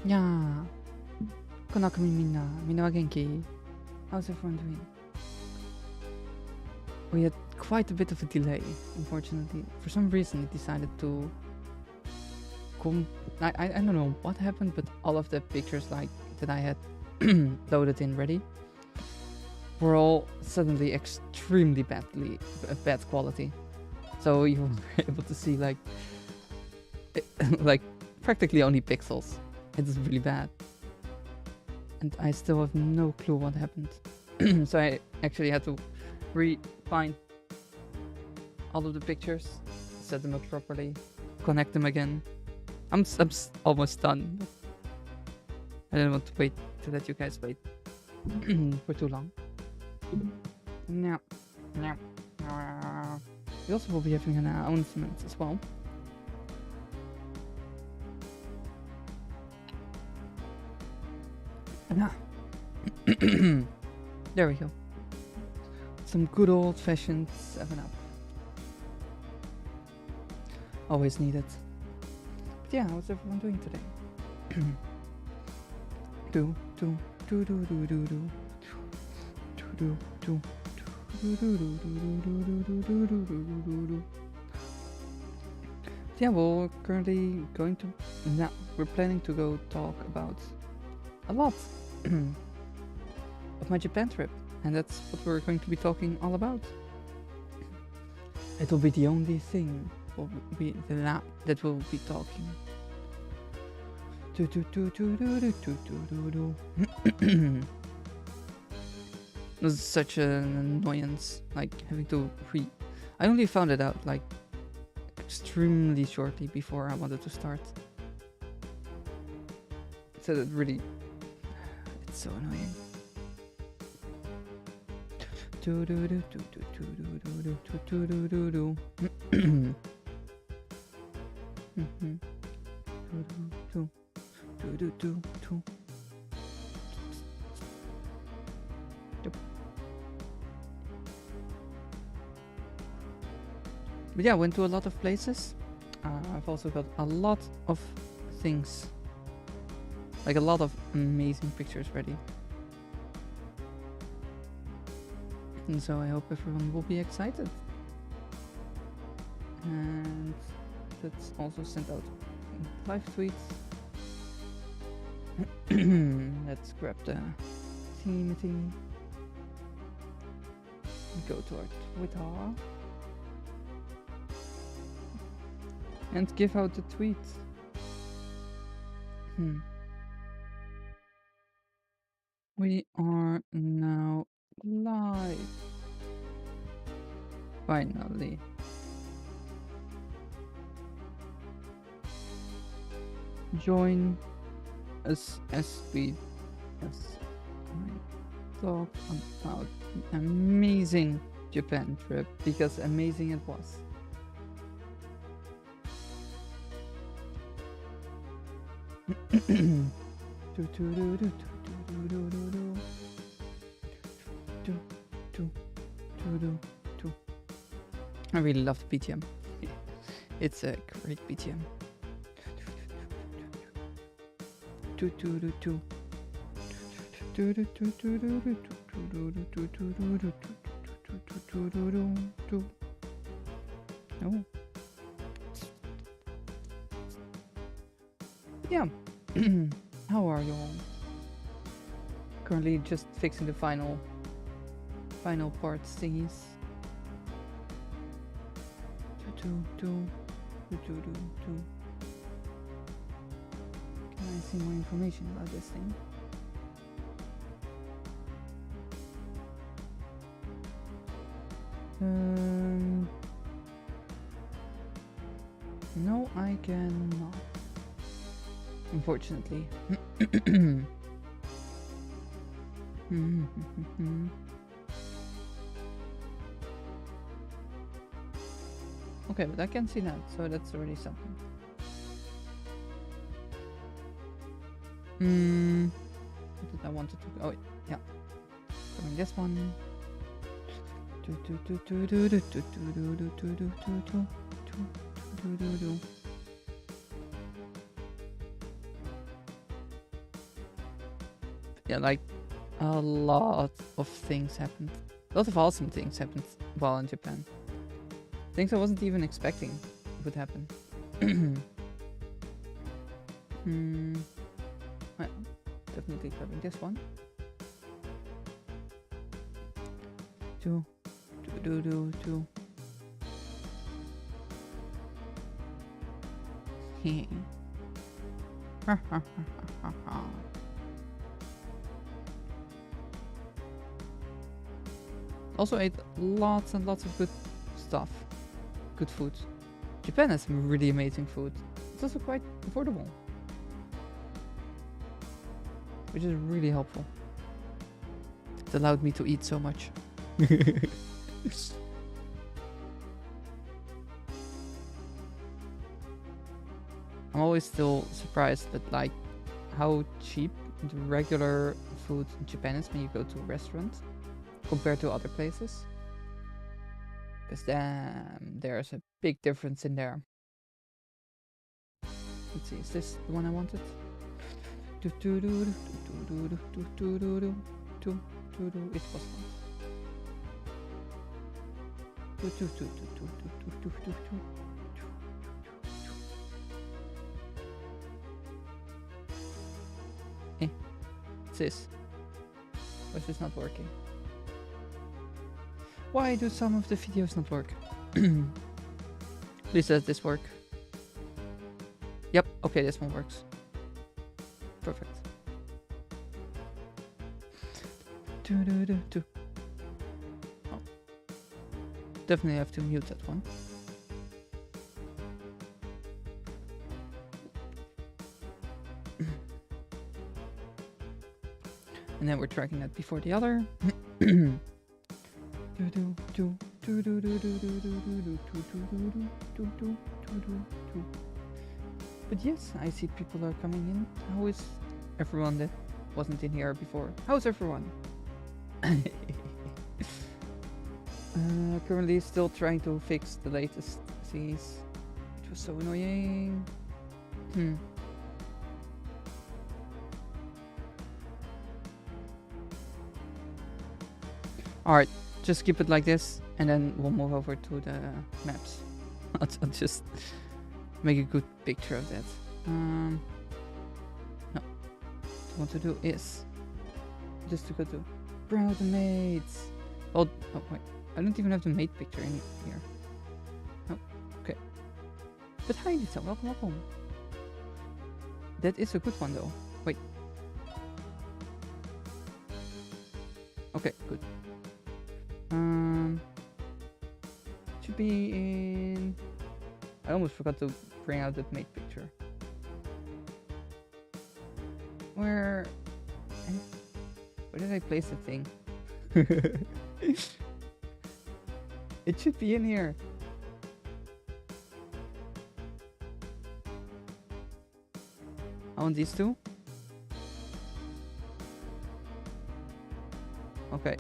いやー、このAkumiみんなは元気? How's everyone doing? We had quite a bit of a delay, unfortunately. For some reason, it decided to I don't know what happened, but all of the pictures like that I had loaded in ready were all suddenly extremely bad quality. So you were able to see like practically only pixels. It's really bad. And I still have no clue what happened. So I actually had to find all of the pictures, set them up properly, connect them again. I'm almost done. But I didn't want to wait to let you guys wait for too long. Yeah. We also will be having an announcement as well. There we go. Some good old-fashioned 7-Up. Always needed. But yeah, how's everyone doing today? Yeah, we're currently going to... Now, we're planning to go talk about a lot of my Japan trip. And that's what we're going to be talking all about. It will be the only thing will be the lab that will be talking. It was such an annoyance, like having to I only found it out like extremely shortly before I wanted to start. So it really, it's so annoying. But yeah, I went to a lot of places. I've also got a lot of things, like a lot of amazing pictures ready. And so I hope everyone will be excited. And let's also send out live tweets. Let's grab the theme. Go to our Twitter. And give out the tweet. We are now live. Finally. Join us as we talk about the amazing Japan trip, because amazing it was. I really love the BGM. It's a great BGM. Oh. Yeah. How are you all? Currently just fixing the final parts thingies. Can I see more information about this thing? No, I cannot. Unfortunately. Okay, but I can see that, so that's already something. What did I want to do? Oh, yeah. Doing this one. Yeah, like a lot of things happened. A lot of awesome things happened while in Japan. Things I wasn't even expecting would happen. Well, definitely grabbing this one. Two. Also ate lots and lots of good stuff. Good food. Japan has some really amazing food. It's also quite affordable, which is really helpful. It allowed me to eat so much. I'm always still surprised at like how cheap the regular food in Japan is when you go to a restaurant compared to other places. Because there's a big difference in there. Let's see, is this the one I wanted? It was not. What's this? Why is this not working? Why do some of the videos not work? Please let this work. Yep, okay, this one works. Perfect. Oh. Definitely have to mute that one. And then we're tracking that before the other. But yes, I see people are coming in. How is everyone that wasn't in here before? How's everyone? Currently still trying to fix the latest Cs, which was so annoying. Alright, just keep it like this, and then we'll move over to the maps. I'll just make a good picture of that. No. What I want to do is just to go to Bro the Maids. Oh wait, I don't even have the maid picture in here. Oh, okay. But hi Lisa, welcome. That is a good one though. Wait. Okay, good. Should be in... I almost forgot to bring out that maid picture. Where did I place the thing? It should be in here. I want these two. Okay.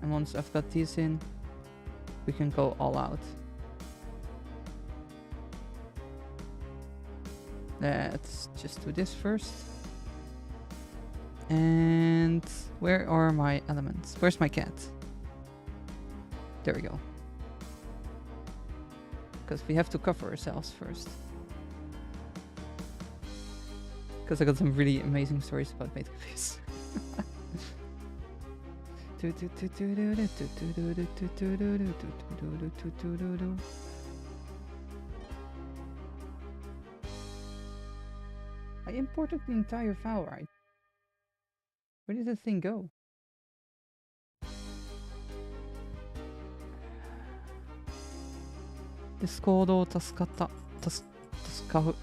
And once I've got these in, we can go all out. Let's just do this first. And where are my elements? Where's my cat? There we go. Because we have to cover ourselves first. Because I got some really amazing stories about maid cafes. I imported the entire file, right? Where did the thing go? Discord 助かった。助かう。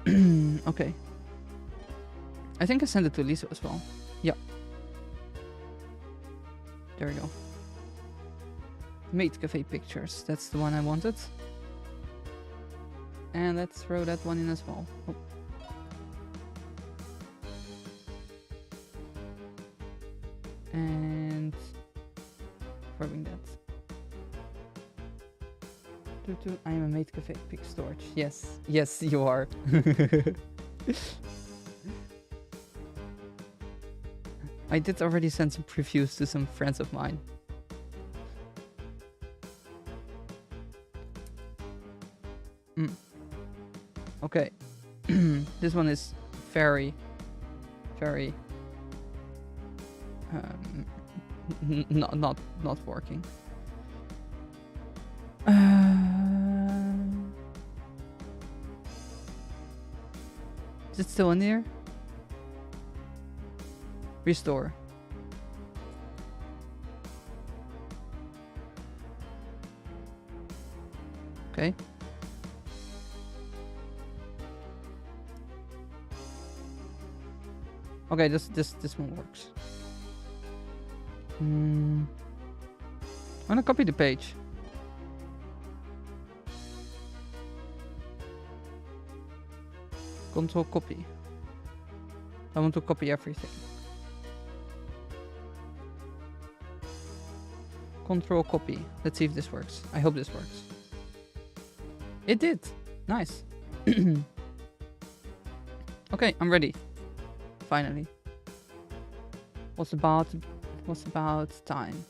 Okay. I think I sent it to Lisa as well. Yeah. There we go. Maid cafe pictures. That's the one I wanted. And let's throw that one in as well. Oh. And throwing that. I am a maid cafe pick storage. Yes, yes, you are. I did already send some previews to some friends of mine. Okay. This one is very not working. Is it still in there? Restore. Okay. Okay, this one works. I'm gonna copy the page. Control copy. I want to copy everything. Control copy. Let's see if this works. I hope this works. It did. Nice. Okay, I'm ready. Finally. What's about time?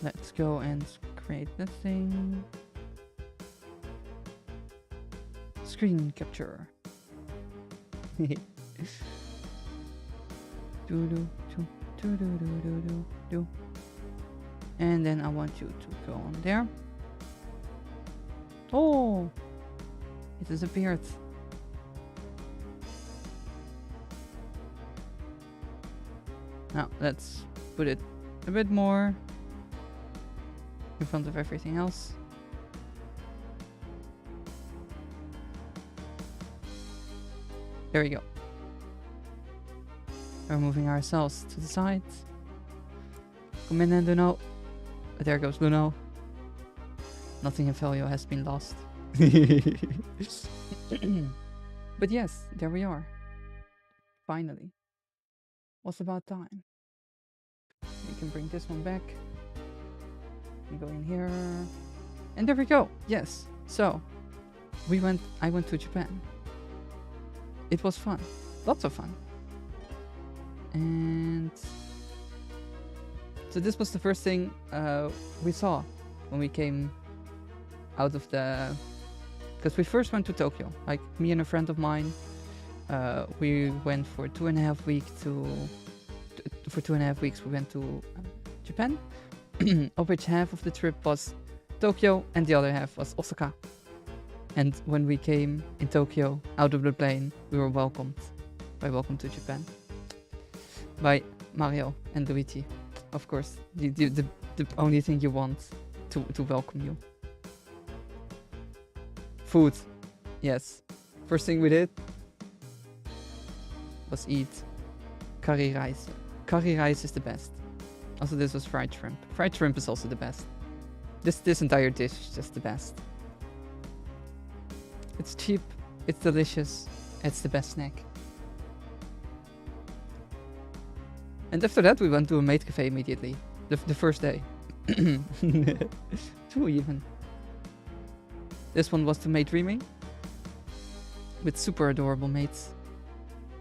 Let's go and create this thing. Screen capture. And then I want you to go on there. Oh, it disappeared. Now let's put it a bit more in front of everything else. There we go. We're moving ourselves to the side. Come in and Luno. There goes Luno. Nothing in value has been lost. But yes, there we are. Finally. What's about time? We can bring this one back. And go in here. And there we go. Yes. So, I went to Japan. It was fun. Lots of fun. And so this was the first thing we saw when we came out of the... Because we first went to Tokyo. Like, me and a friend of mine, we went for 2.5 weeks for 2.5 weeks we went to Japan. Of which half of the trip was Tokyo and the other half was Osaka. And when we came in Tokyo, out of the plane, we were welcomed by Welcome to Japan. By Mario and Luigi. Of course, the only thing you want to welcome you. Food. Yes. First thing we did was eat curry rice. Curry rice is the best. Also, this was fried shrimp. Fried shrimp is also the best. This entire dish is just the best. It's cheap, it's delicious, it's the best snack. And after that we went to a maid cafe immediately. The first day. 2 even. This one was to maid dreaming. With super adorable maids.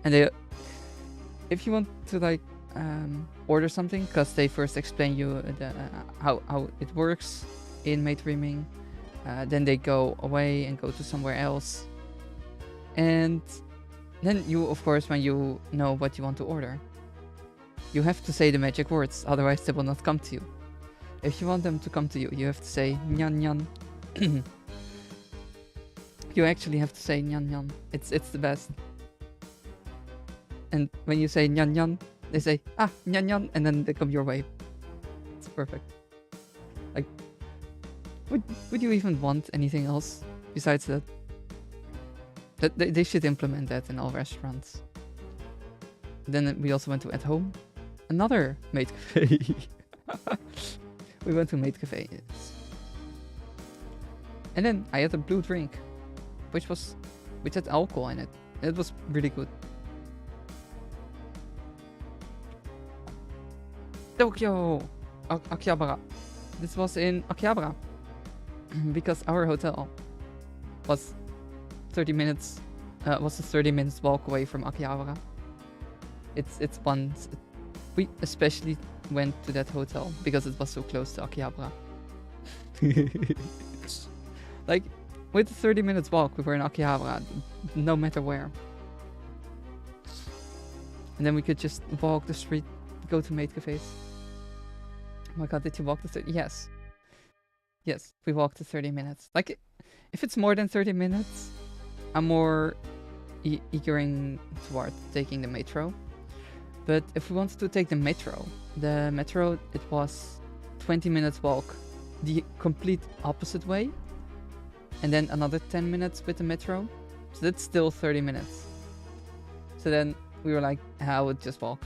And they... If you want to like order something, because they first explain you how it works in maid dreaming. Then they go away and go to somewhere else. And then you, of course, when you know what you want to order, you have to say the magic words, otherwise they will not come to you. If you want them to come to you, you have to say nyan nyan. You actually have to say nyan nyan. It's the best. And when you say nyan nyan, they say nyan nyan, and then they come your way. It's perfect. Like, would you even want anything else besides that? They should implement that in all restaurants. Then we also went to At Home, another maid cafe. We went to maid cafe, and then I had a blue drink, which had alcohol in it. It was really good. Tokyo, Akihabara. This was in Akihabara. Because our hotel was 30 minutes was a 30 minutes walk away from Akihabara. It's one. We especially went to that hotel because it was so close to Akihabara. Like, with a 30 minutes walk, we were in Akihabara, no matter where. And then we could just walk the street, go to maid cafes. Oh my god, did you walk the 30? Yes. Yes, we walked the 30 minutes. Like, if it's more than 30 minutes, I'm more eagering toward taking the metro. But if we wanted to take the metro, it was 20 minutes walk the complete opposite way. And then another 10 minutes with the metro. So that's still 30 minutes. So then we were like, I would just walk.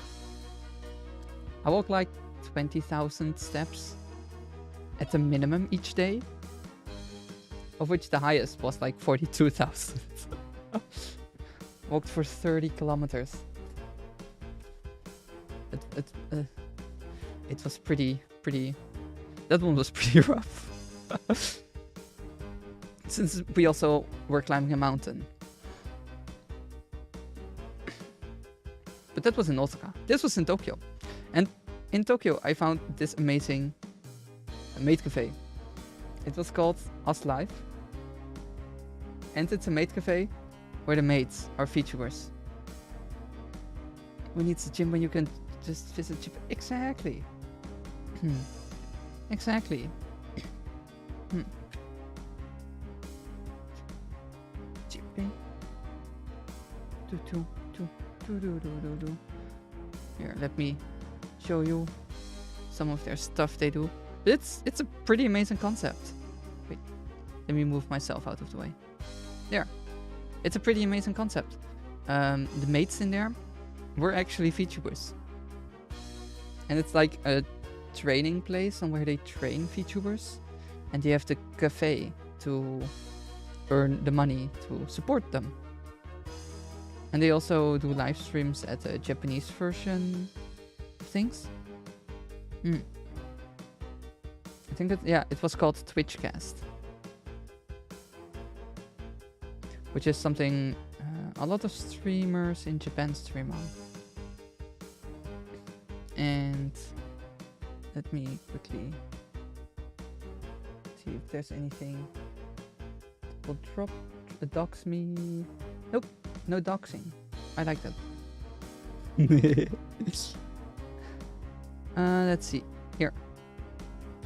I walk like 20,000 steps at the minimum each day. Of which the highest was like 42,000. Walked for 30 kilometers. It was pretty. That one was pretty rough. Since we also were climbing a mountain. But that was in Osaka. This was in Tokyo. And in Tokyo, I found this amazing maid cafe. It was called Us Live. And it's a maid cafe where the maids are VTubers. Who needs a gym when you can just visit gym? Exactly. Exactly. Here, let me show you some of their stuff they do. It's a pretty amazing concept. Wait, let me move myself out of the way. There. It's a pretty amazing concept. The maids in there were actually VTubers. And it's like a training place on where they train VTubers. And they have the cafe to earn the money to support them. And they also do live streams at the Japanese version of things. I think it was called Twitchcast. Which is something a lot of streamers in Japan stream on. And let me quickly see if there's anything that will dox me. Nope, no doxing. I like that. Let's see. Here.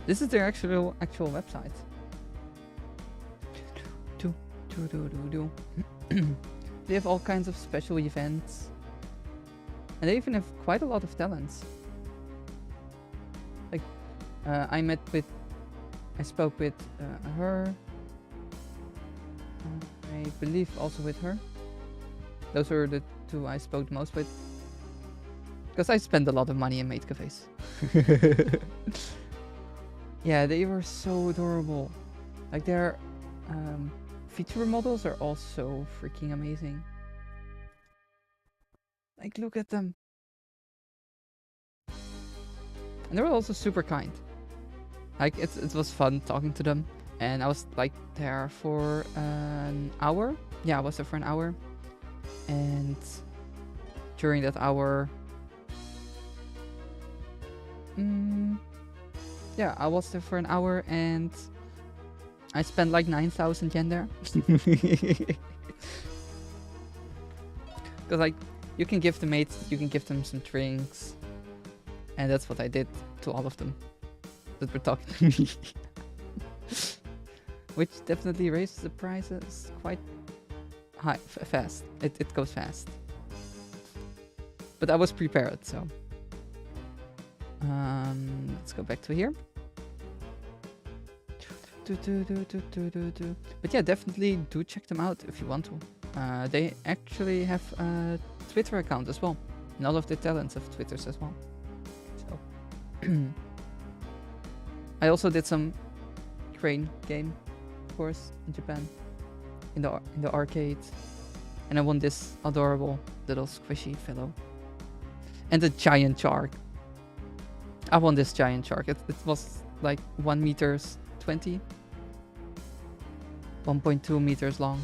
This is their actual website. They have all kinds of special events. And they even have quite a lot of talents. Like, I spoke with her. I believe also with her. Those were the two I spoke the most with. Because I spend a lot of money in maid cafes. Yeah, they were so adorable. Like, their feature models are all so freaking amazing. Like, look at them. And they were also super kind. Like, it was fun talking to them. And I was like there for an hour. Yeah, I was there for an hour. And during that hour, yeah, I was there for an hour and I spent like 9,000 yen there. Because like, you can give the maids, you can give them some drinks. And that's what I did to all of them that were talking to me. Which definitely raises the prices quite high, fast. It goes fast. But I was prepared, so. Let's go back to here. But yeah, definitely do check them out if you want to. They actually have a Twitter account as well. And all of the talents have Twitters as well. So I also did some crane game, of course, in Japan, in the arcade, and I won this adorable little squishy fellow and a giant shark. I won this giant shark. It was like 1 meters 20, 1.2 meters long.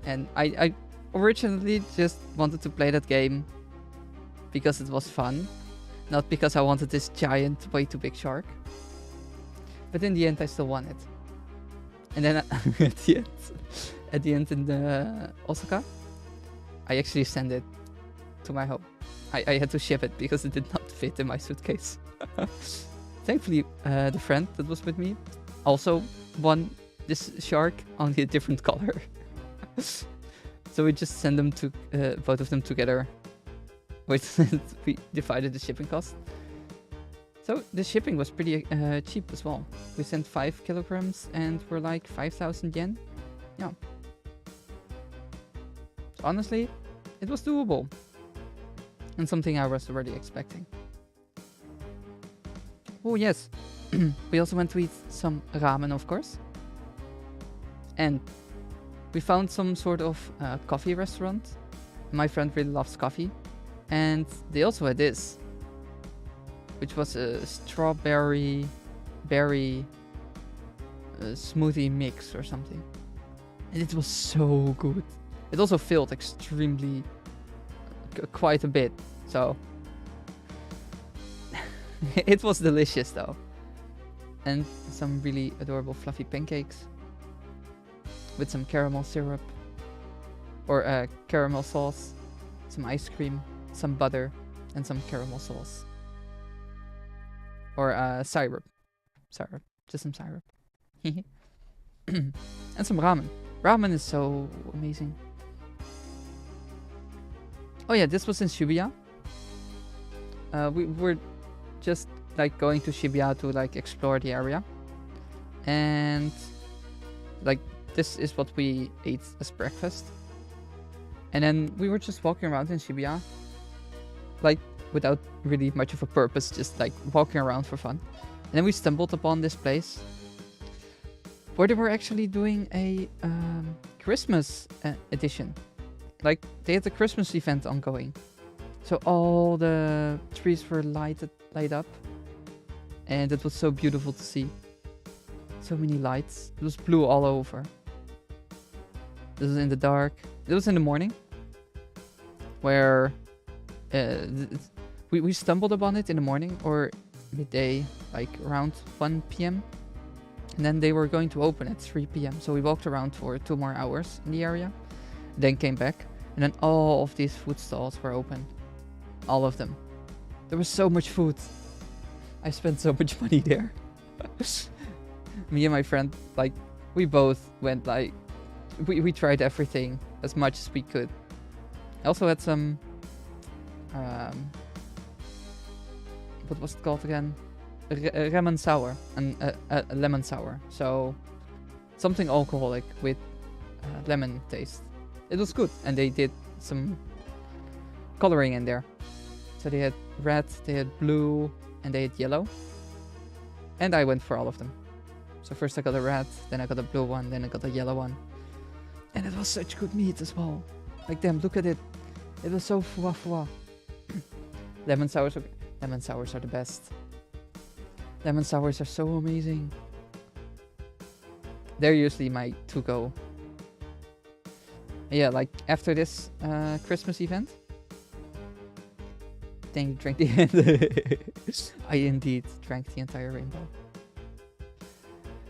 And I originally just wanted to play that game because it was fun, not because I wanted this giant, way too big shark. But in the end, I still won it. And then at the end in Osaka, I actually sent it to my home. I had to ship it because it did not fit in my suitcase. Thankfully, the friend that was with me also won this shark, only a different color. So we just sent them to both of them together. We divided the shipping cost. So the shipping was pretty cheap as well. We sent 5 kilograms and we're like 5,000 yen. Yeah. So honestly, it was doable. And something I was already expecting. Oh yes. We also went to eat some ramen, of course. And we found some sort of coffee restaurant. My friend really loves coffee. And they also had this, which was a strawberry berry smoothie mix or something. And it was so good. It also filled extremely, quite a bit. So it was delicious though. And some really adorable fluffy pancakes with some caramel syrup or caramel sauce, some ice cream, some butter, and some caramel sauce. Or syrup. Just some syrup. And some ramen. Ramen is so amazing. Oh yeah, this was in Shibuya. We were just like going to Shibuya to like explore the area. And like this is what we ate as breakfast. And then we were just walking around in Shibuya. Like without really much of a purpose, just like walking around for fun. And then we stumbled upon this place where they were actually doing a Christmas edition. Like they had a Christmas event ongoing. So all the trees were light up. And it was so beautiful to see. So many lights. It was blue all over. This was in the dark. It was in the morning. Where we stumbled upon it in the morning or midday, like around 1 p.m. And then they were going to open at 3 p.m. So we walked around for 2 more hours in the area. Then came back. And then all of these food stalls were open. All of them. There was so much food. I spent so much money there. Me and my friend, like, we both went like, we tried everything as much as we could. I also had some, what was it called again? Lemon sour, and a lemon sour. So something alcoholic with lemon taste. It was good, and they did some coloring in there. So they had red, they had blue, and they had yellow. And I went for all of them. So first I got a red, then I got a blue one, then I got a yellow one. And it was such good meat as well. Like, damn, look at it. It was so fua. Lemon sours are the best. Lemon sours are so amazing. They're usually my to-go. Yeah, like after this Christmas event, then you drank the I indeed drank the entire rainbow.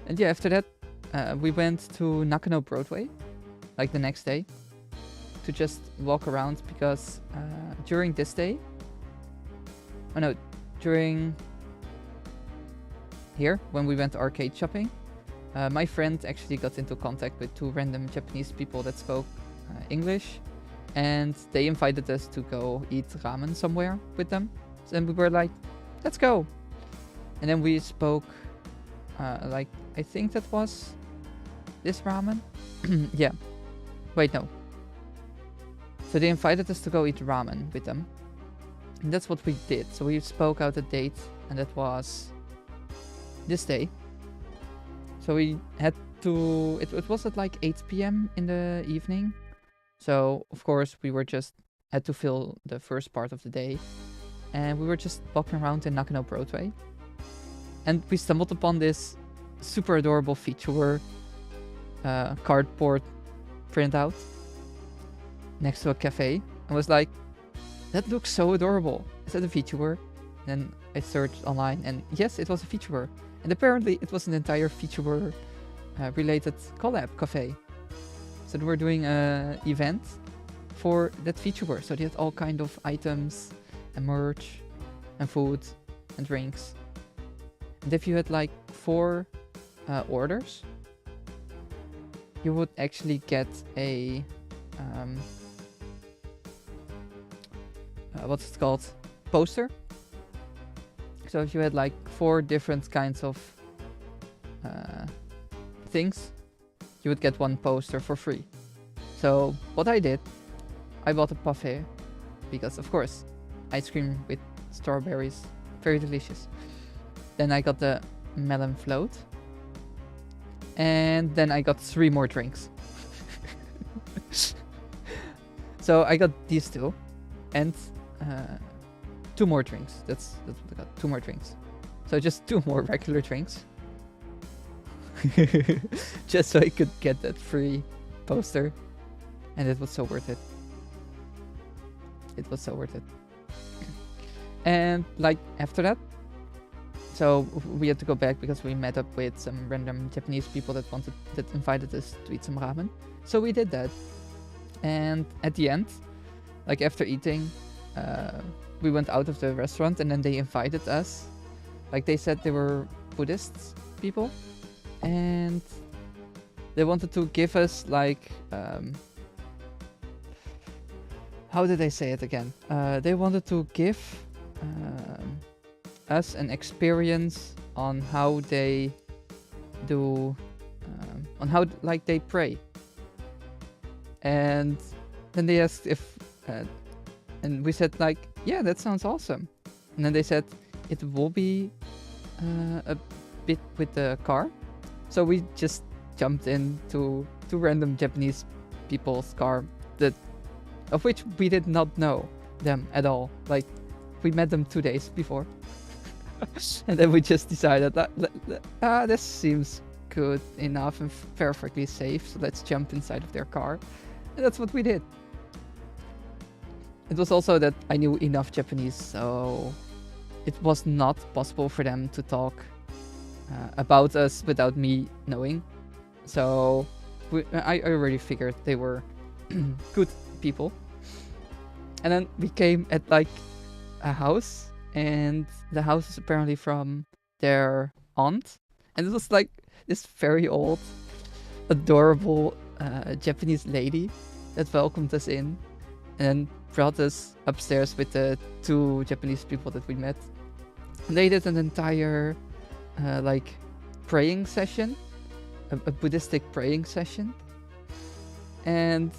And yeah, after that, we went to Nakano Broadway, like the next day, to just walk around because during this day, during here, when we went arcade shopping, my friend actually got into contact with 2 random Japanese people that spoke English, and they invited us to go eat ramen somewhere with them. And we were like, let's go. And then we spoke, like, I think that was this ramen. Yeah. Wait, no. So they invited us to go eat ramen with them. And that's what we did. So we spoke out a date, and that was this day. So we had to, it was at like 8 p.m. in the evening. So of course we had to fill the first part of the day. And we were just walking around in Nakano Broadway. And we stumbled upon this super adorable feature cardboard printout next to a cafe. I was like, that looks so adorable. Is that a Vtuber? Then I searched online, and yes, it was a Vtuber. And apparently it was an entire Vtuber related collab cafe. So they were doing an event for that Vtuber. So they had all kind of items and merch and food and drinks. And if you had like 4 orders, you would actually get a what's it called? Poster. So if you had like 4 different kinds of things, you would get 1 poster for free. So what I did, I bought a parfait because of course ice cream with strawberries, very delicious. Then I got the melon float, and then I got 3 more drinks. So I got these 2 and 2 more drinks. That's what I got, 2 more drinks. So just 2 more regular drinks. Just so I could get that free poster. And it was so worth it. It was so worth it. And like after that, so we had to go back because we met up with some random Japanese people that invited us to eat some ramen. So we did that. And at the end, like after eating, we went out of the restaurant, and then they invited us. Like they said they were Buddhist people, and they wanted to give us like how did they say it again? They wanted to give us an experience on how they do, on how like they pray. And then they asked if, and we said like, yeah, that sounds awesome. And then they said it will be a bit with the car. So we just jumped into 2 random Japanese people's car, of which we did not know them at all. Like we met them 2 days before. And then we just decided that this seems good enough and perfectly safe, so let's jump inside of their car. And that's what we did. It was also that I knew enough Japanese, so it was not possible for them to talk about us without me knowing. So I already figured they were good people. And then we came at like a house, and the house is apparently from their aunt. And it was like this very old, adorable Japanese lady that welcomed us in and brought us upstairs with the 2 Japanese people that we met. And they did an entire like praying session, a Buddhistic praying session. And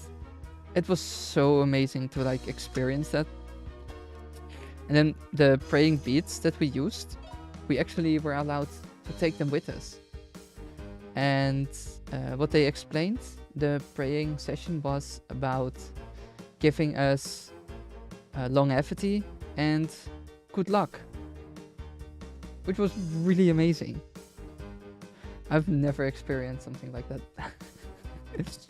it was so amazing to like experience that. And then the praying beads that we used, we actually were allowed to take them with us. And what they explained, the praying session was about giving us longevity and good luck, which was really amazing. I've never experienced something like that. It's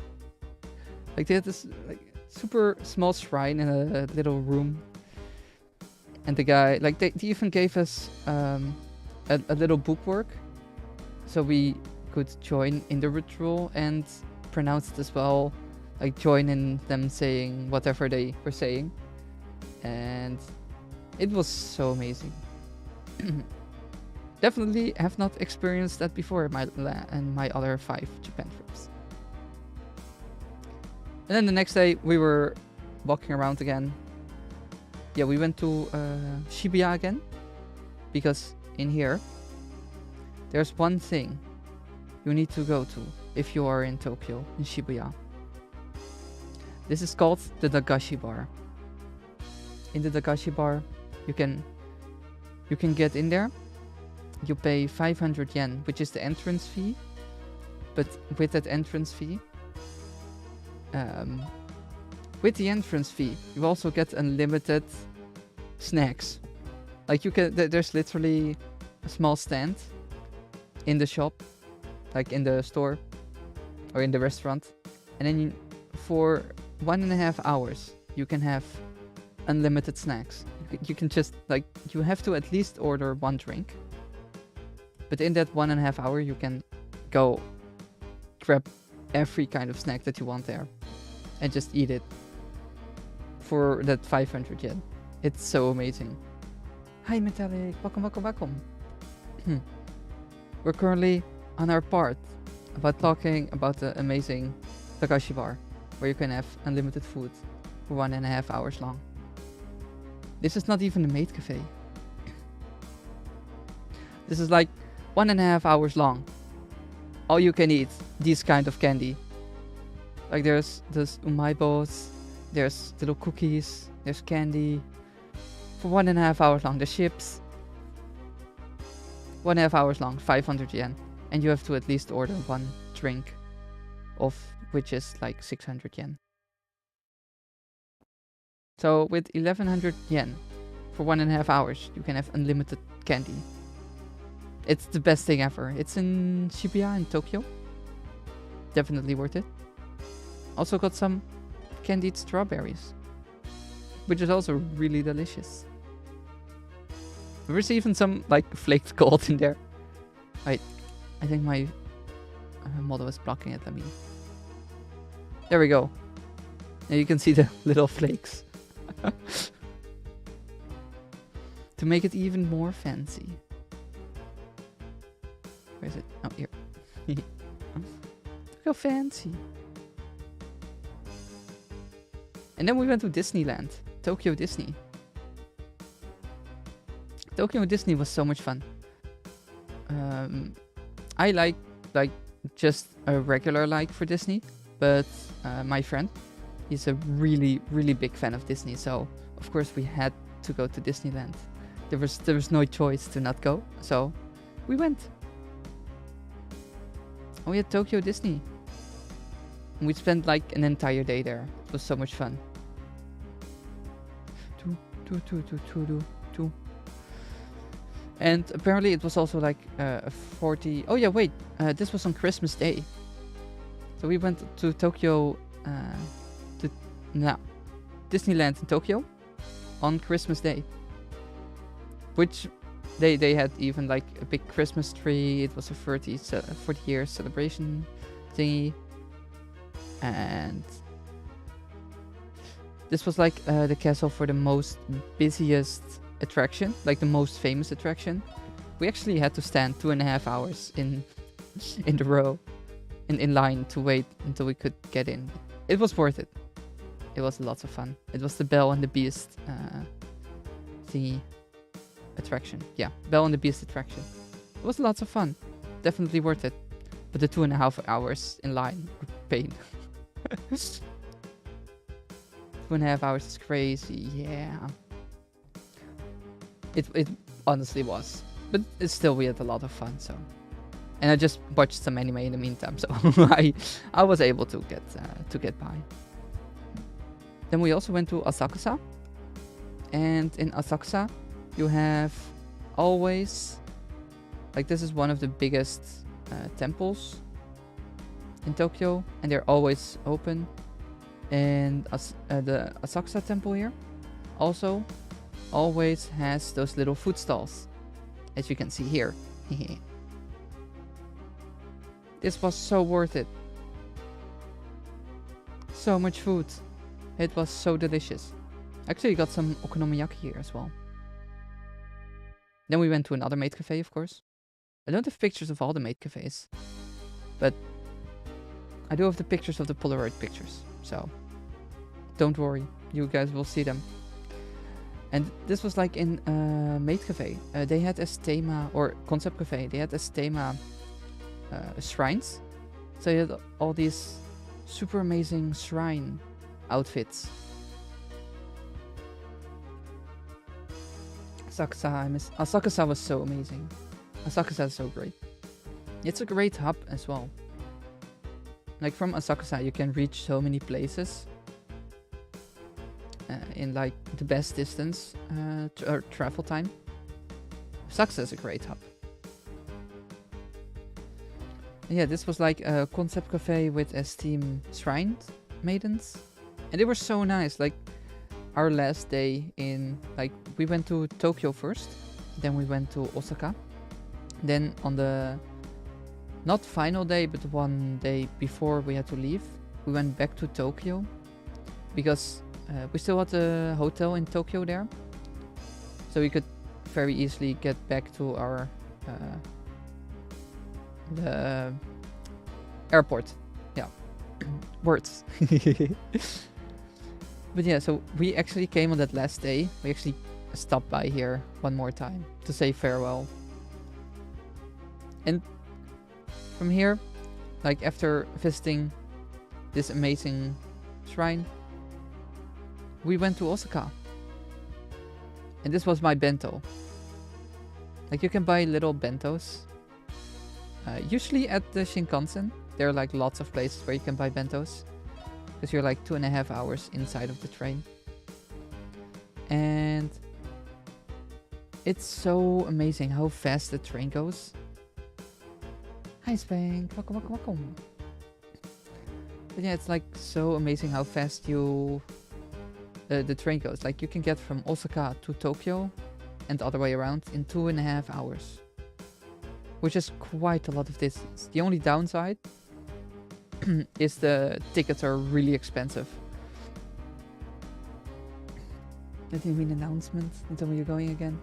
like they had this like super small shrine in a little room, and the guy like they even gave us a little bookwork, so we could join in the ritual and pronounce it as well, like join in them saying whatever they were saying, and it was so amazing. Definitely have not experienced that before in my other 5 Japan trips. And then the next day we were walking around again. Yeah, we went to Shibuya again, because in here there's one thing you need to go to if you are in Tokyo, in Shibuya. This is called the Dagashi bar. In the Dagashi bar, you can get in there. You pay 500 yen, which is the entrance fee. But with that entrance fee, you also get unlimited snacks. Like you can, there's literally a small stand in the shop, like in the store or in the restaurant, and then for 1.5 hours, you can have unlimited snacks. You can just, like, you have to at least order one drink. But in that 1.5 hour, you can go grab every kind of snack that you want there and just eat it for that 500 yen. It's so amazing. Hi Metallic, welcome. We're currently on our part about talking about the amazing Takashi bar, where you can have unlimited food for 1.5 hours long. This is not even a maid cafe. This is like 1.5 hours long. All you can eat these kind of candy. Like there's umaibos, there's little cookies, there's candy. For 1.5 hours long, the chips. 1.5 hours long, 500 yen. And you have to at least order one drink, of which is like 600 yen. So with 1100 yen for 1.5 hours, you can have unlimited candy. It's the best thing ever. It's in Shibuya in Tokyo. Definitely worth it. Also got some candied strawberries, which is also really delicious. There's even some like flaked gold in there. I think my model is blocking it. There we go. Now you can see the little flakes. To make it even more fancy. Where is it? Oh, here. Look how fancy. And then we went to Disneyland. Tokyo Disney. Tokyo Disney was so much fun. I like just a regular like for Disney. But my friend, he's a really, really big fan of Disney. So, of course, we had to go to Disneyland. There was no choice to not go. So, we went. And we had Tokyo Disney. And we spent like an entire day there. It was so much fun. And apparently it was also like 40... Oh yeah, wait. This was on Christmas Day. So we went to Tokyo... Disneyland in Tokyo on Christmas Day. Which they had even like a big Christmas tree. It was a 40 year celebration thingy. And this was like the castle for the most busiest attraction, like the most famous attraction. We actually had to stand 2.5 hours in the row, in line to wait until we could get in. It was worth it. It was lots of fun. It was the Belle and the Beast thingy attraction. Yeah, Belle and the Beast attraction. It was lots of fun. Definitely worth it. But the 2.5 hours in line were pain. 2.5 hours is crazy, yeah. It honestly was. But it's still, we had a lot of fun, so. And I just watched some anime in the meantime, so I was able to get by. Then we also went to Asakusa. And in Asakusa, you have always, like this is one of the biggest temples in Tokyo, and they're always open. And the Asakusa temple here also always has those little food stalls, as you can see here. This was so worth it. So much food. It was so delicious. Actually, got some okonomiyaki here as well. Then we went to another maid cafe, of course. I don't have pictures of all the maid cafes, but I do have the pictures of the Polaroid pictures, so don't worry, you guys will see them. And this was like in maid cafe. They had as thema, or concept cafe, they had as thema shrines. So you had all these super amazing shrine outfits. Asakusa was so amazing. Asakusa is so great. It's a great hub as well. Like from Asakusa you can reach so many places in like the best distance or travel time. Asakusa is a great hub. And yeah, this was like a concept cafe with as theme shrine maidens. And they were so nice. Like our last day in, like, we went to Tokyo first, then we went to Osaka. Then on the not final day, but one day before we had to leave, we went back to Tokyo because we still had a hotel in Tokyo there, so we could very easily get back to our the airport. Yeah, words. But yeah, so we actually came on that last day. We actually stopped by here one more time to say farewell. And from here, like after visiting this amazing shrine, we went to Osaka. And this was my bento. Like, you can buy little bentos. Usually at the Shinkansen, there are like lots of places where you can buy bentos. Because you're like 2.5 hours inside of the train. And it's so amazing how fast the train goes. Hi Spank, welcome. But yeah, it's like so amazing how fast the train goes. Like, you can get from Osaka to Tokyo and the other way around in 2.5 hours. Which is quite a lot of distance. The only downside is the tickets are really expensive. Did you mean announcement? And tell me you're going again?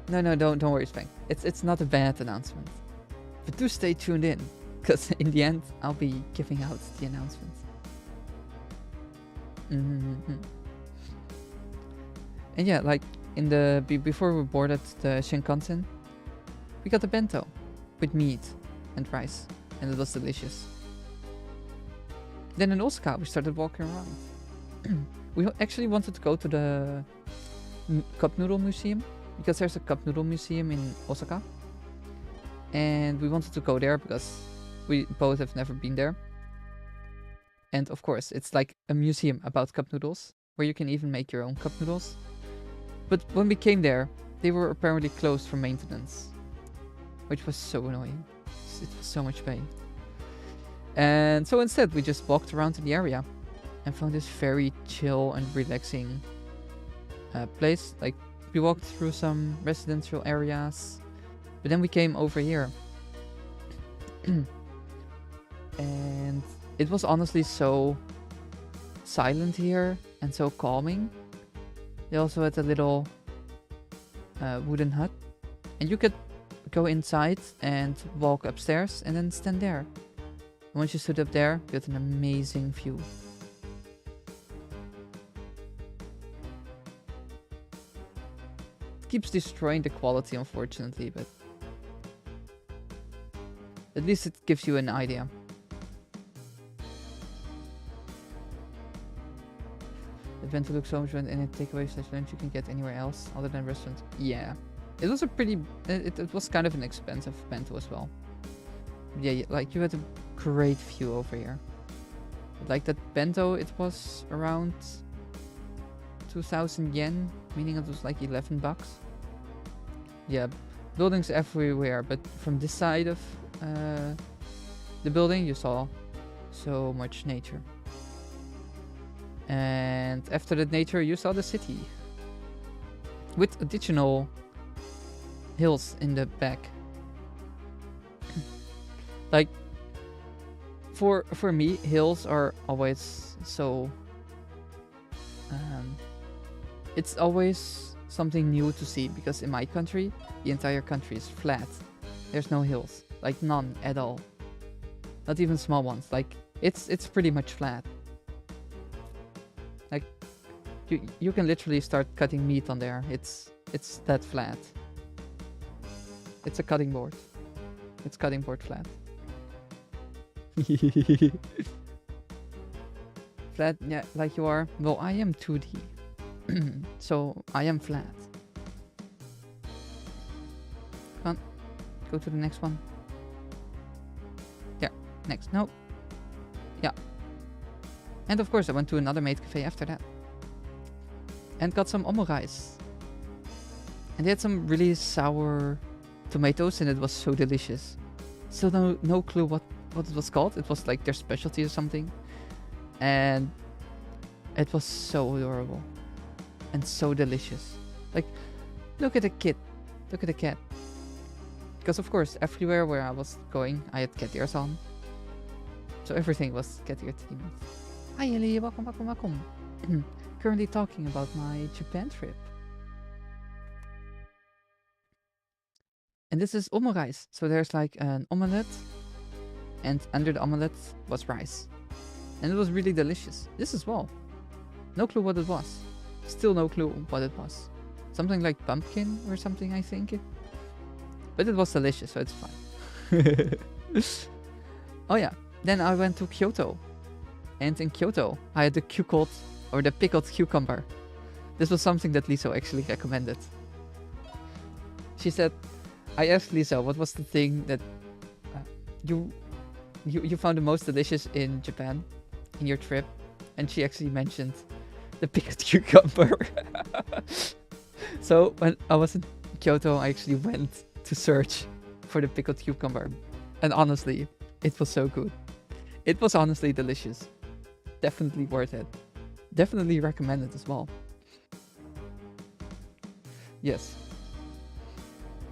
No, don't worry, Spank. It's not a bad announcement. But do stay tuned in, because in the end, I'll be giving out the announcements. And yeah, like before we boarded the Shinkansen, we got a bento with meat and rice, and it was delicious. Then in Osaka, we started walking around. We actually wanted to go to the cup noodle museum, because there's a cup noodle museum in Osaka. And we wanted to go there because we both have never been there. And of course, it's like a museum about cup noodles, where you can even make your own cup noodles. But when we came there, they were apparently closed for maintenance, which was so annoying. It was so much pain. And so instead, we just walked around in the area and found this very chill and relaxing place. Like, we walked through some residential areas, but then we came over here. And it was honestly so silent here and so calming. They also had a little wooden hut, and you could go inside and walk upstairs and then stand there. Once you stood up there, you had an amazing view. It keeps destroying the quality, unfortunately, but at least it gives you an idea. Adventure looks so much fun, and takeaway / lunch you can get anywhere else other than restaurants. Yeah, it was a pretty. It was kind of an expensive bento as well. Yeah, like, you had a great view over here. Like, that bento, it was around 2,000 yen, meaning it was like 11 bucks. Yeah, buildings everywhere, but from this side of the building you saw so much nature. And after that nature you saw the city with additional hills in the back. Like, for me, hills are always so it's always something new to see, because in my country the entire country is flat. There's no hills, like none at all, not even small ones. Like, it's pretty much flat. Like, you can literally start cutting meat on there. It's that flat. It's a cutting board. It's cutting board flat. Flat, yeah, like you are. Well, I am 2D. So I am flat. Come on, go to the next one. Yeah, next. No. Yeah. And of course I went to another maid cafe after that. And got some omurice. And they had some really sour tomatoes, and it was so delicious. Still no clue what it was called. It was like their specialty or something. And It was so adorable and so delicious. Like, look at the kid. Look at the cat. Because of course, everywhere where I was going, I had cat ears on. So everything was cat ear themed. Hi Ellie, welcome, welcome, welcome. Currently talking about my Japan trip. And this is omelette. So there's like an omelette, and under the omelette was rice. And it was really delicious. This as well. No clue what it was. Still no clue what it was. Something like pumpkin or something, I think. But it was delicious, so it's fine. Oh yeah, then I went to Kyoto. And in Kyoto, I had the pickled cucumber. This was something that Liso actually recommended. She said, I asked Liso, what was the thing that you found the most delicious in Japan, in your trip? And she actually mentioned the pickled cucumber. So when I was in Kyoto, I actually went to search for the pickled cucumber. And honestly, it was so good. It was honestly delicious. Definitely worth it. Definitely recommend it as well. Yes.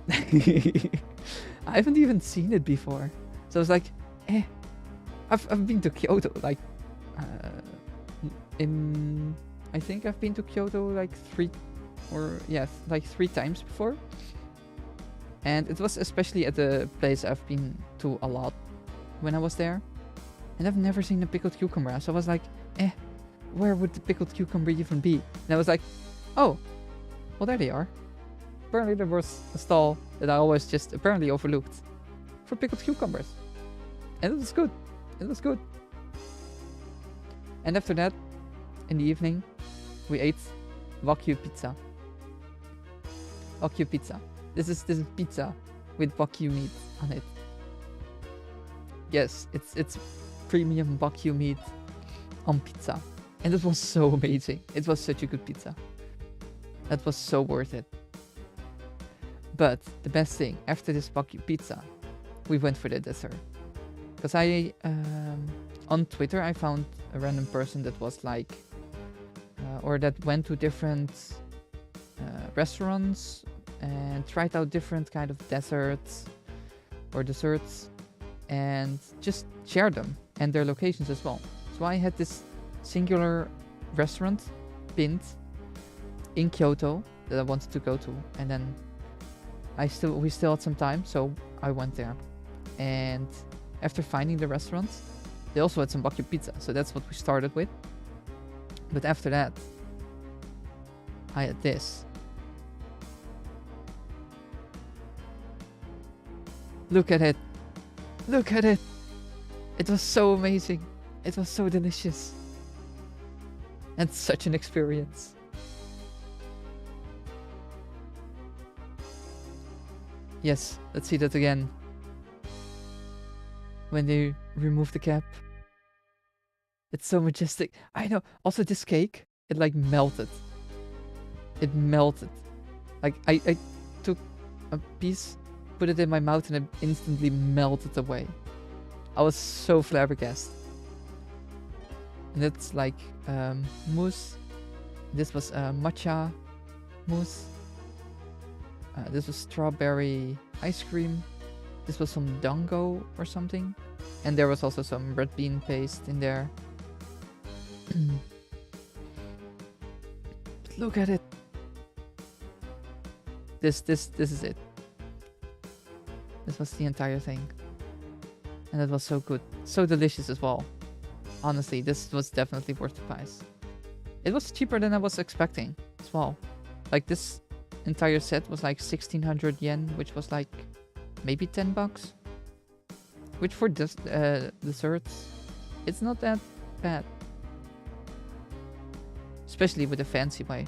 I haven't even seen it before. So I was like, I've been to Kyoto like I think I've been to Kyoto like three times before. And it was especially at the place I've been to a lot when I was there. And I've never seen a pickled cucumber. So I was like, where would the pickled cucumber even be? And I was like, oh, well, there they are. Apparently there was a stall that I always just apparently overlooked for pickled cucumbers. And it was good. It was good. And after that, in the evening, we ate Wagyu pizza. Wagyu pizza. This is pizza with Wagyu meat on it. Yes, it's premium Wagyu meat on pizza. And it was so amazing. It was such a good pizza. That was so worth it. But the best thing, after this Wagyu pizza, we went for the dessert. Because on Twitter, I found a random person that was like, or that went to different restaurants and tried out different kind of desserts and just shared them and their locations as well. So I had this singular restaurant pinned in Kyoto that I wanted to go to, and then we still had some time, so I went there. And after finding the restaurant, they also had some Wagyu pizza, so that's what we started with. But after that, I had this. Look at it. Look at it. It was so amazing. It was so delicious. And such an experience. Yes, let's see that again. When they remove the cap. It's so majestic. I know. Also this cake, it like melted. It melted. Like I took a piece, put it in my mouth, and it instantly melted away. I was so flabbergasted. And it's like mousse. This was matcha mousse. This was strawberry ice cream. This was some dango or something. And there was also some red bean paste in there. But look at it. This is it. This was the entire thing. And it was so good. So delicious as well. Honestly, this was definitely worth the price. It was cheaper than I was expecting as well. Like this entire set was like 1600 yen, which was like maybe $10. Which for desserts, it's not that bad. Especially with the fancy way.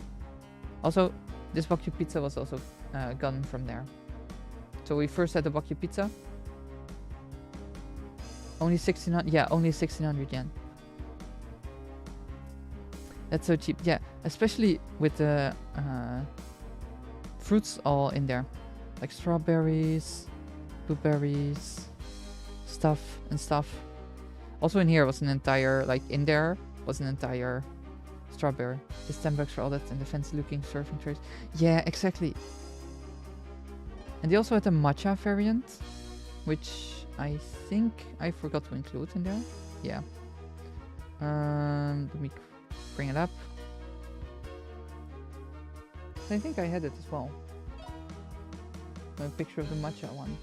Also, this Wagyu pizza was also gone from there. So we first had the Wagyu pizza. Only 1600, yeah, only 1600 yen. That's so cheap, yeah. Especially with the fruits all in there. Like strawberries, blueberries, stuff. Also in here was an entire, like in there was an entire strawberry. Just $10 for all that and the fancy looking surfing trays. Yeah, exactly. And they also had a matcha variant, which I think I forgot to include in there. Yeah. Let me bring it up. I think I had it as well. A picture of the matcha one.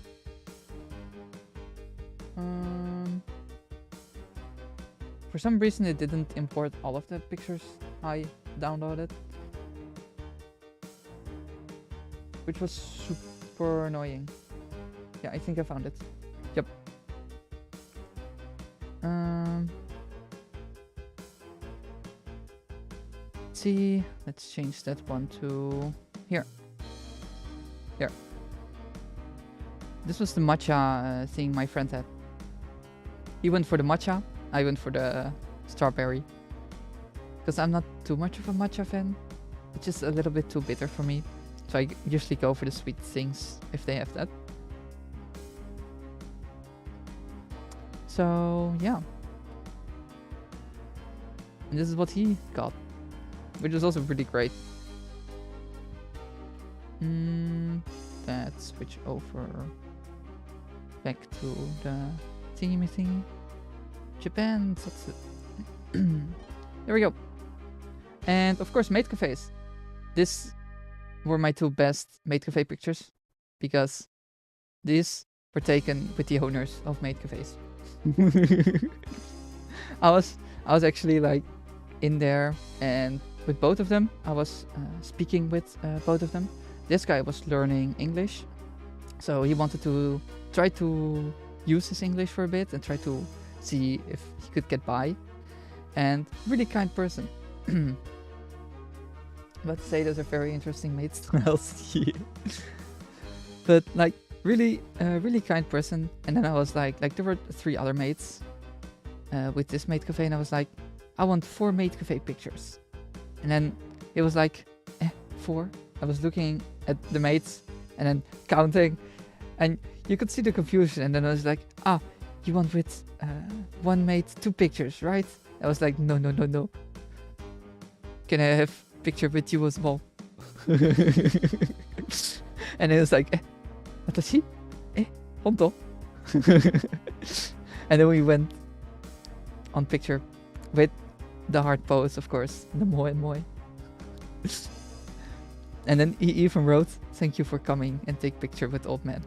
For some reason it didn't import all of the pictures I downloaded, which was super annoying. Yeah, I think I found it. Yep. See, let's change that one to here. Here. This was the matcha thing my friend had. He went for the matcha, I went for the strawberry. Because I'm not too much of a matcha fan. It's just a little bit too bitter for me. So I usually go for the sweet things if they have that. So yeah. And this is what he got, which is also really great. Let's switch over back to the thingy. Japan. There we go. And of course, maid cafes. These were my two best maid cafe pictures because these were taken with the owners of maid cafes. I was actually like in there, and with both of them, I was speaking with both of them. This guy was learning English, so he wanted to try to use his English for a bit and try to see if he could get by. And really kind person. But say those are very interesting maids. But like really kind person. And then I was like there were 3 other maids with this maid cafe, and I was like, I want 4 maid cafe pictures. And then it was like 4. I was looking at the maids and then counting, and you could see the confusion. And then I was like, you want with 1 maid 2 pictures, right? I was like, no. Can I have picture with you as well? And it was like, watashi? Honto? And then we went on picture with the heart pose, of course, the moi. And then he even wrote, thank you for coming and take picture with old man.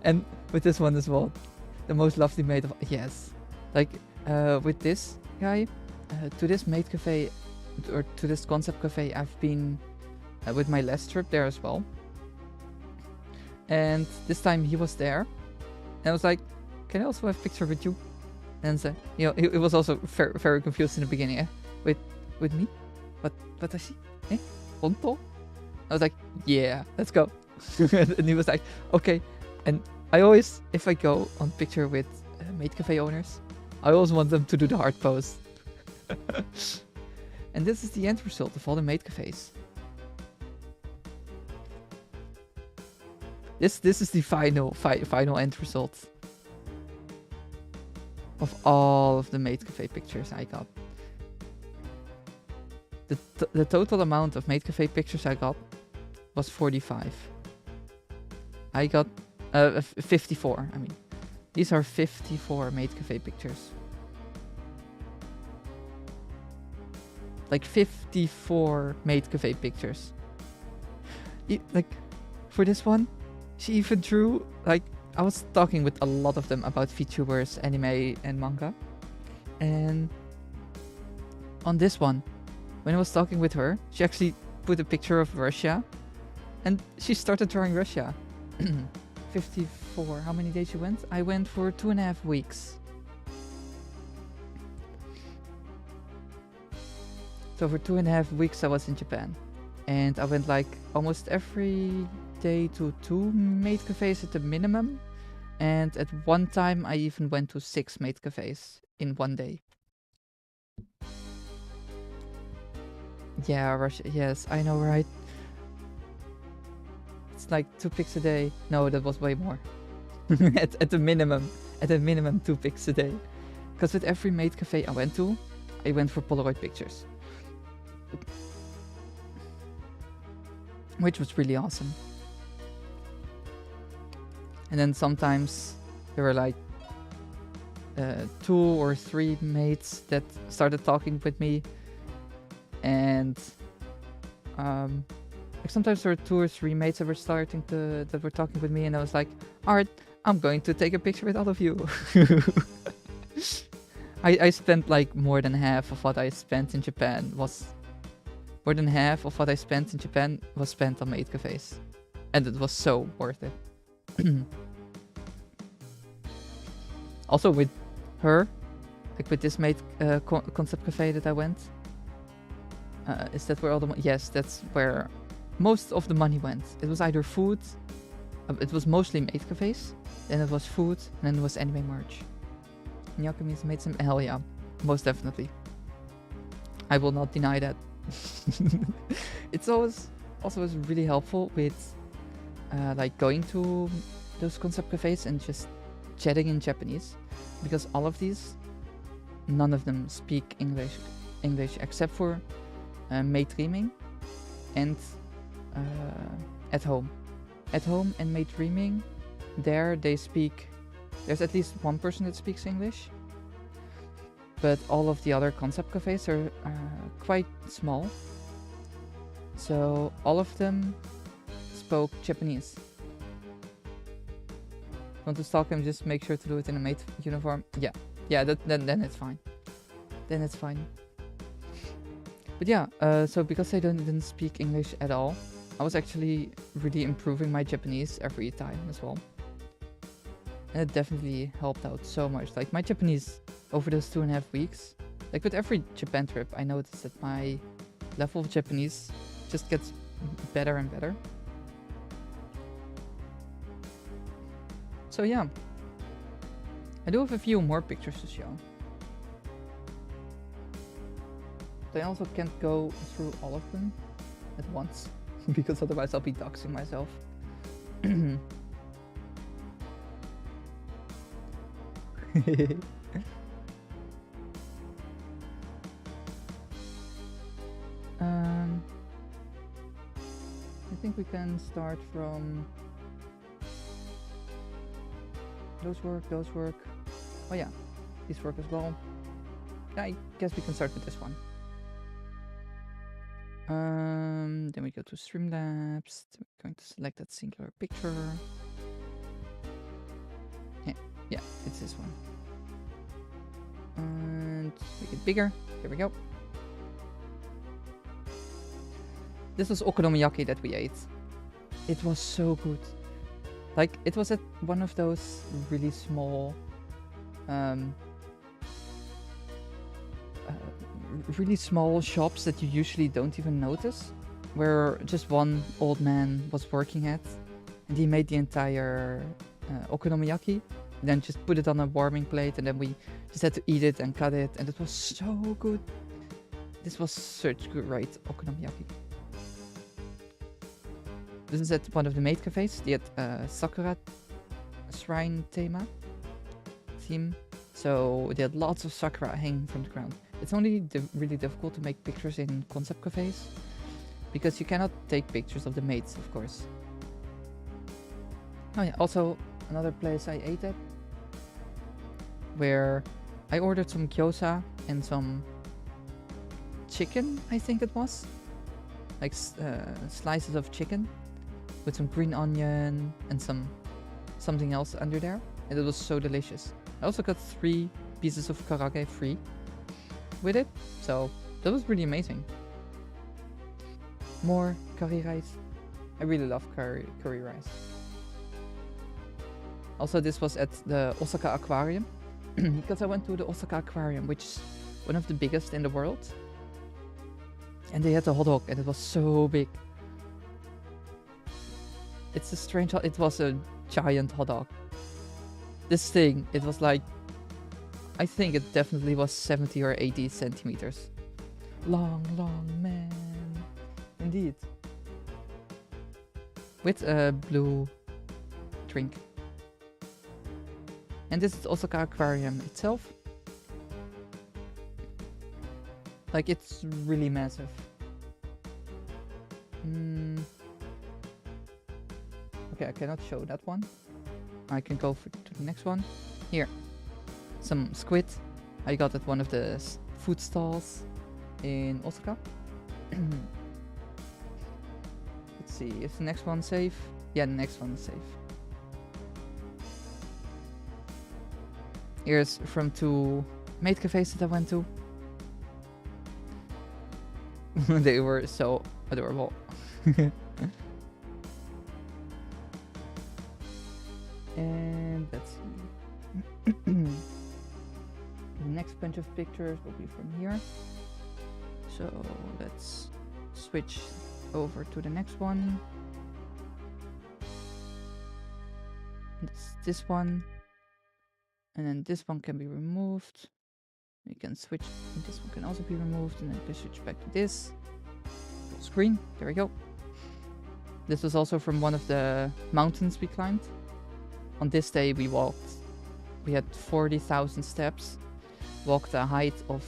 And with this one as well, the most lovely maid of, yes. Like with this guy, to this maid cafe, or to this concept cafe, I've been with my last trip there as well. And this time he was there, and I was like, can I also have a picture with you? And so, you know, it was also very, very confused in the beginning. With me? Watashi? Honto? I was like, yeah, let's go. And he was like, okay. And I always, if I go on picture with maid cafe owners, I always want them to do the heart pose. And this is the end result of all the maid cafes. This is the final end result of all of the maid cafe pictures I got. The total amount of maid cafe pictures I got was 45. I got 54. I mean, these are 54 maid cafe pictures. Like 54 maid cafe pictures. Like for this one, she even drew, like, I was talking with a lot of them about VTubers, anime and manga. And on this one, when I was talking with her, she actually put a picture of Russia, and she started drawing Russia. 54. How many days you went? I went for 2.5 weeks. So for 2.5 weeks I was in Japan, and I went like almost every day to 2 maid cafes at the minimum, and at one time I even went to 6 maid cafes in one day. Yeah, Russia. Yes, I know, right? It's like 2 pics a day. No, that was way more. at the minimum 2 pics a day. Because with every maid cafe I went to, I went for Polaroid pictures, which was really awesome. And then sometimes there were like 2 or 3 mates that started talking with me, and like sometimes there were 2 or 3 mates that were talking with me, and I was like, alright, I'm going to take a picture with all of you. I spent like more than half of what I spent in Japan was spent on maid cafes, and it was so worth it. Also with her, like with this maid concept cafe that I went, is that where all the yes, that's where most of the money went. It was either food, it was mostly maid cafes, then it was food, and then it was anime merch. And Akumi's made some, hell yeah, most definitely. I will not deny that. It's always also was really helpful with like going to those concept cafes and just chatting in Japanese, because all of these, none of them speak English except for maid dreaming and at home and maid dreaming. There they speak, there's at least one person that speaks English, but all of the other concept cafes are quite small, so all of them spoke Japanese. Want to stalk him, just make sure to do it in a maid uniform. Yeah, then it's fine. Then it's fine. But yeah, so because I didn't speak English at all, I was actually really improving my Japanese every time as well. And it definitely helped out so much. Like my Japanese over those 2.5 weeks, like with every Japan trip, I noticed that my level of Japanese just gets better and better. So yeah, I do have a few more pictures to show. But I also can't go through all of them at once, because otherwise I'll be doxing myself. I think we can start from those work. Oh yeah, these work as well. Yeah, I guess we can start with this one. Then we go to Streamlabs. We're going to select that singular picture. Yeah, it's this one. And make it bigger. There we go. This was okonomiyaki that we ate. It was so good. Like, it was at one of those really small, shops that you usually don't even notice, where just one old man was working at, and he made the entire okonomiyaki, then just put it on a warming plate, and then we just had to eat it and cut it, and it was so good. This was such good, right? Okonomiyaki. This is at one of the maid cafes. They had Sakura shrine theme, so they had lots of sakura hanging from the ground. It's only really difficult to make pictures in concept cafes, because you cannot take pictures of the maids, of course. Oh yeah, also another place I ate at, where I ordered some gyoza and some chicken, I think it was, like slices of chicken with some green onion and something else under there, and it was so delicious. I also got 3 pieces of karage free with it, so that was really amazing. More curry rice. I really love curry rice. Also, this was at the Osaka Aquarium, because I went to the Osaka Aquarium, which is one of the biggest in the world, and they had a hot dog, and it was so big. It's a strange, it was a giant hot dog. This thing, it was like, I think it definitely was 70 or 80 centimeters. Long, man. Indeed. With a blue drink. And this is Osaka Aquarium itself. Like, it's really massive. Okay, I cannot show that one. I can go to the next one. Here. Some squid. I got at one of the food stalls in Osaka. Let's see, is the next one safe? Yeah, the next one is safe. Here's from 2 maid cafes that I went to. They were so adorable. And let's see. The next bunch of pictures will be from here. So let's switch over to the next one. This one. And then this one can be removed. We can switch. This one can also be removed. And then we can switch back to this. Full screen. There we go. This was also from one of the mountains we climbed. On this day we walked. We had 40,000 steps. Walked a height of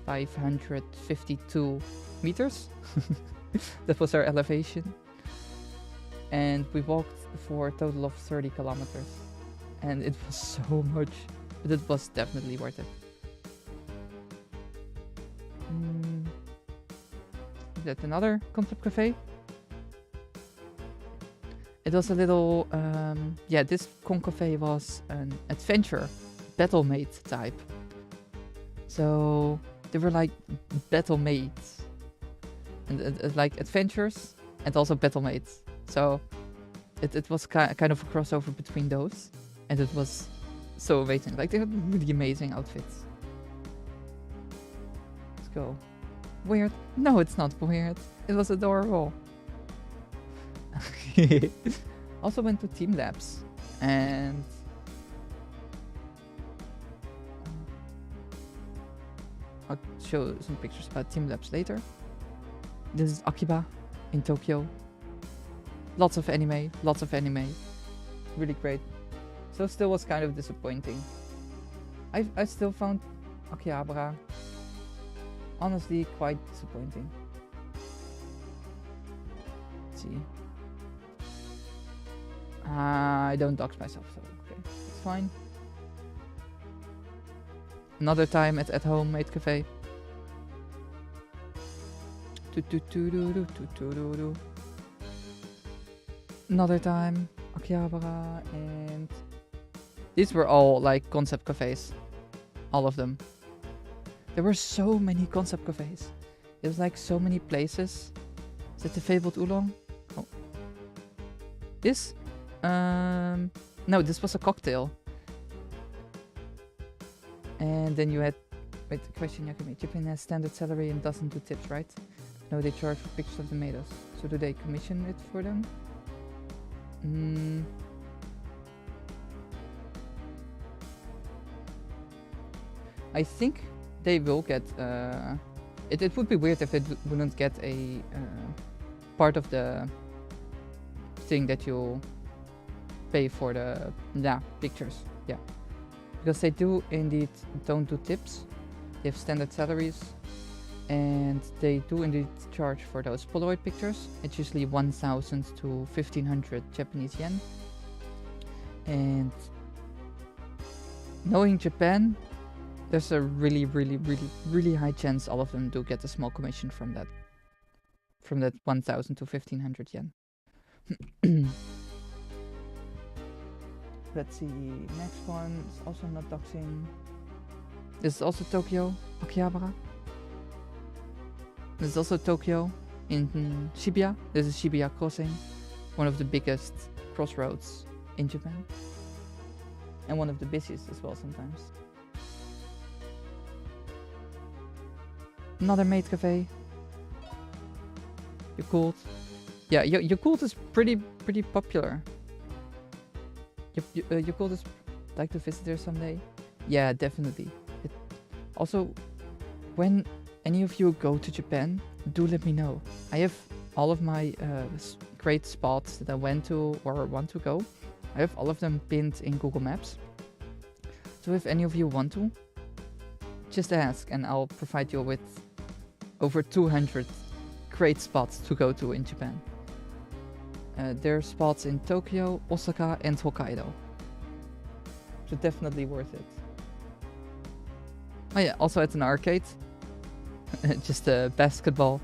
552 meters. That was our elevation. And we walked for a total of 30 kilometers. And it was so much. But it was definitely worth it. Is that another concept cafe? It was a little... yeah, this con cafe was an adventure battle maid type. So they were like battle maids. And like adventures and also battle maids. So it was kind of a crossover between those. And it was so amazing. Like, they had really amazing outfits. Let's go. Weird? No, it's not weird. It was adorable. Also went to Team Labs. And... I'll show some pictures about Team Labs later. This is Akiba in Tokyo. Lots of anime. Lots of anime. Really great. So still was kind of disappointing. I still found Akihabara honestly quite disappointing. Let's see. I don't dox myself, so okay, it's fine. Another time at home maid cafe. Another time Akihabara, and these were all like concept cafes. All of them. There were so many concept cafes. It was like so many places. Is that the fabled oolong? Oh. This? No, this was a cocktail. And then you had... Wait, question, Akumi. Japan has standard salary and doesn't do tips, right? No, they charge for pictures of tomatoes. So do they commission it for them? I think they will get... it would be weird if they wouldn't get a part of the thing that you pay for the pictures. Yeah. Because they do indeed don't do tips. They have standard salaries. And they do indeed charge for those Polaroid pictures. It's usually 1,000 to 1,500 Japanese yen. And knowing Japan, there's a really high chance all of them do get a small commission from that. From that 1,000 to 1,500 yen. Let's see, next one is also not doxing. This is also Tokyo, Akihabara. This is also Tokyo, in Shibuya. This is Shibuya Crossing, one of the biggest crossroads in Japan. And one of the busiest as well sometimes. Another maid cafe. Yakult. Yeah, Yakult is pretty popular. Yakult is like to visit there someday. Yeah, definitely. Also, when any of you go to Japan, do let me know. I have all of my great spots that I went to or want to go. I have all of them pinned in Google Maps. So if any of you want to, just ask and I'll provide you with over 200 great spots to go to in Japan. There are spots in Tokyo, Osaka, and Hokkaido. So definitely worth it. Oh yeah, also it's an arcade. Just a basketball.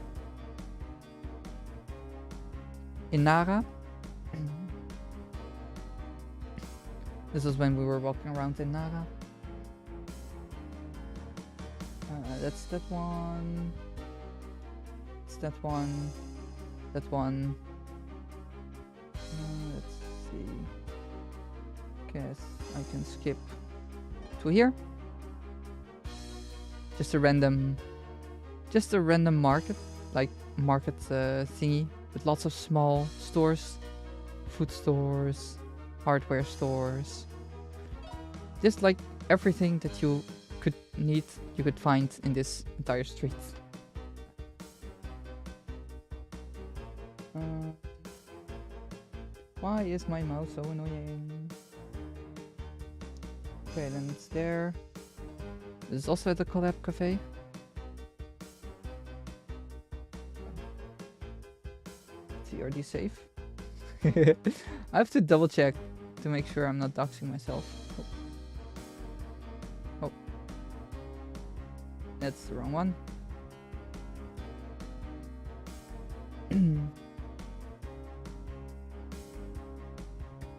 In Nara. This was when we were walking around in Nara. That's that one. It's that one. That one. Let's see. Guess I can skip to here. Just a random market, like market thingy with lots of small stores, food stores, hardware stores. Just like everything that you could need, you could find in this entire street. Why is my mouse so annoying? Okay, then it's there. This is also at the Collab Cafe. Let's see, are these safe? I have to double check to make sure I'm not doxing myself. Oh. That's the wrong one.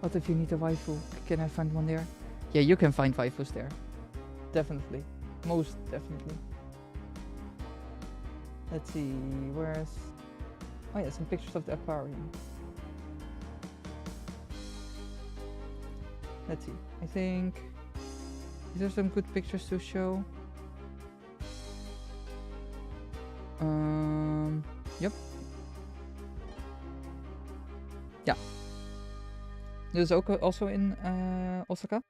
What if you need a waifu? Can I find one there? Yeah, you can find waifus there. Definitely. Most definitely. Let's see, where's... Oh yeah, some pictures of the aquarium. Let's see, I think... Is there some good pictures to show? Yep. Yeah. This is also in Osaka.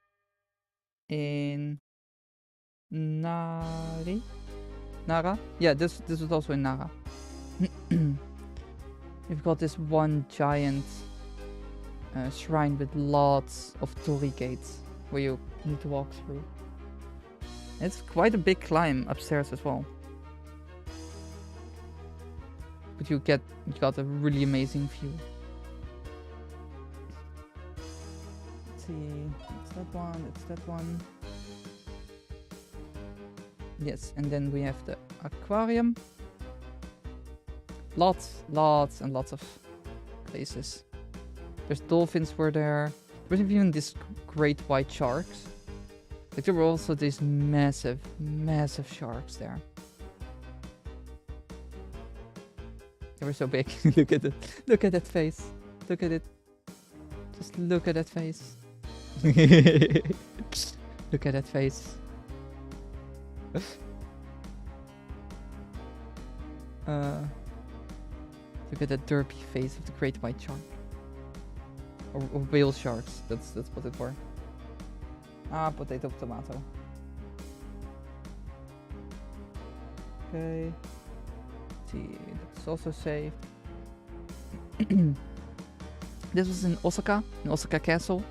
In Nara? Yeah, this is also in Nara. We've got this one giant shrine with lots of torii gates where you need to walk through. It's quite a big climb upstairs as well. But you got a really amazing view. Let's see, it's that one, it's that one. Yes, and then we have the aquarium. Lots and lots of places. There's dolphins were there. There was even these great white sharks. Like there were also these massive sharks there. They were so big. Look at it. Look at that face. Look at it. Just look at that face. Look at that face. Look at that derpy face of the great white shark. Or whale sharks, that's what it were. Ah, potato, tomato. Okay. Let's see, that's also safe. This was in Osaka Castle.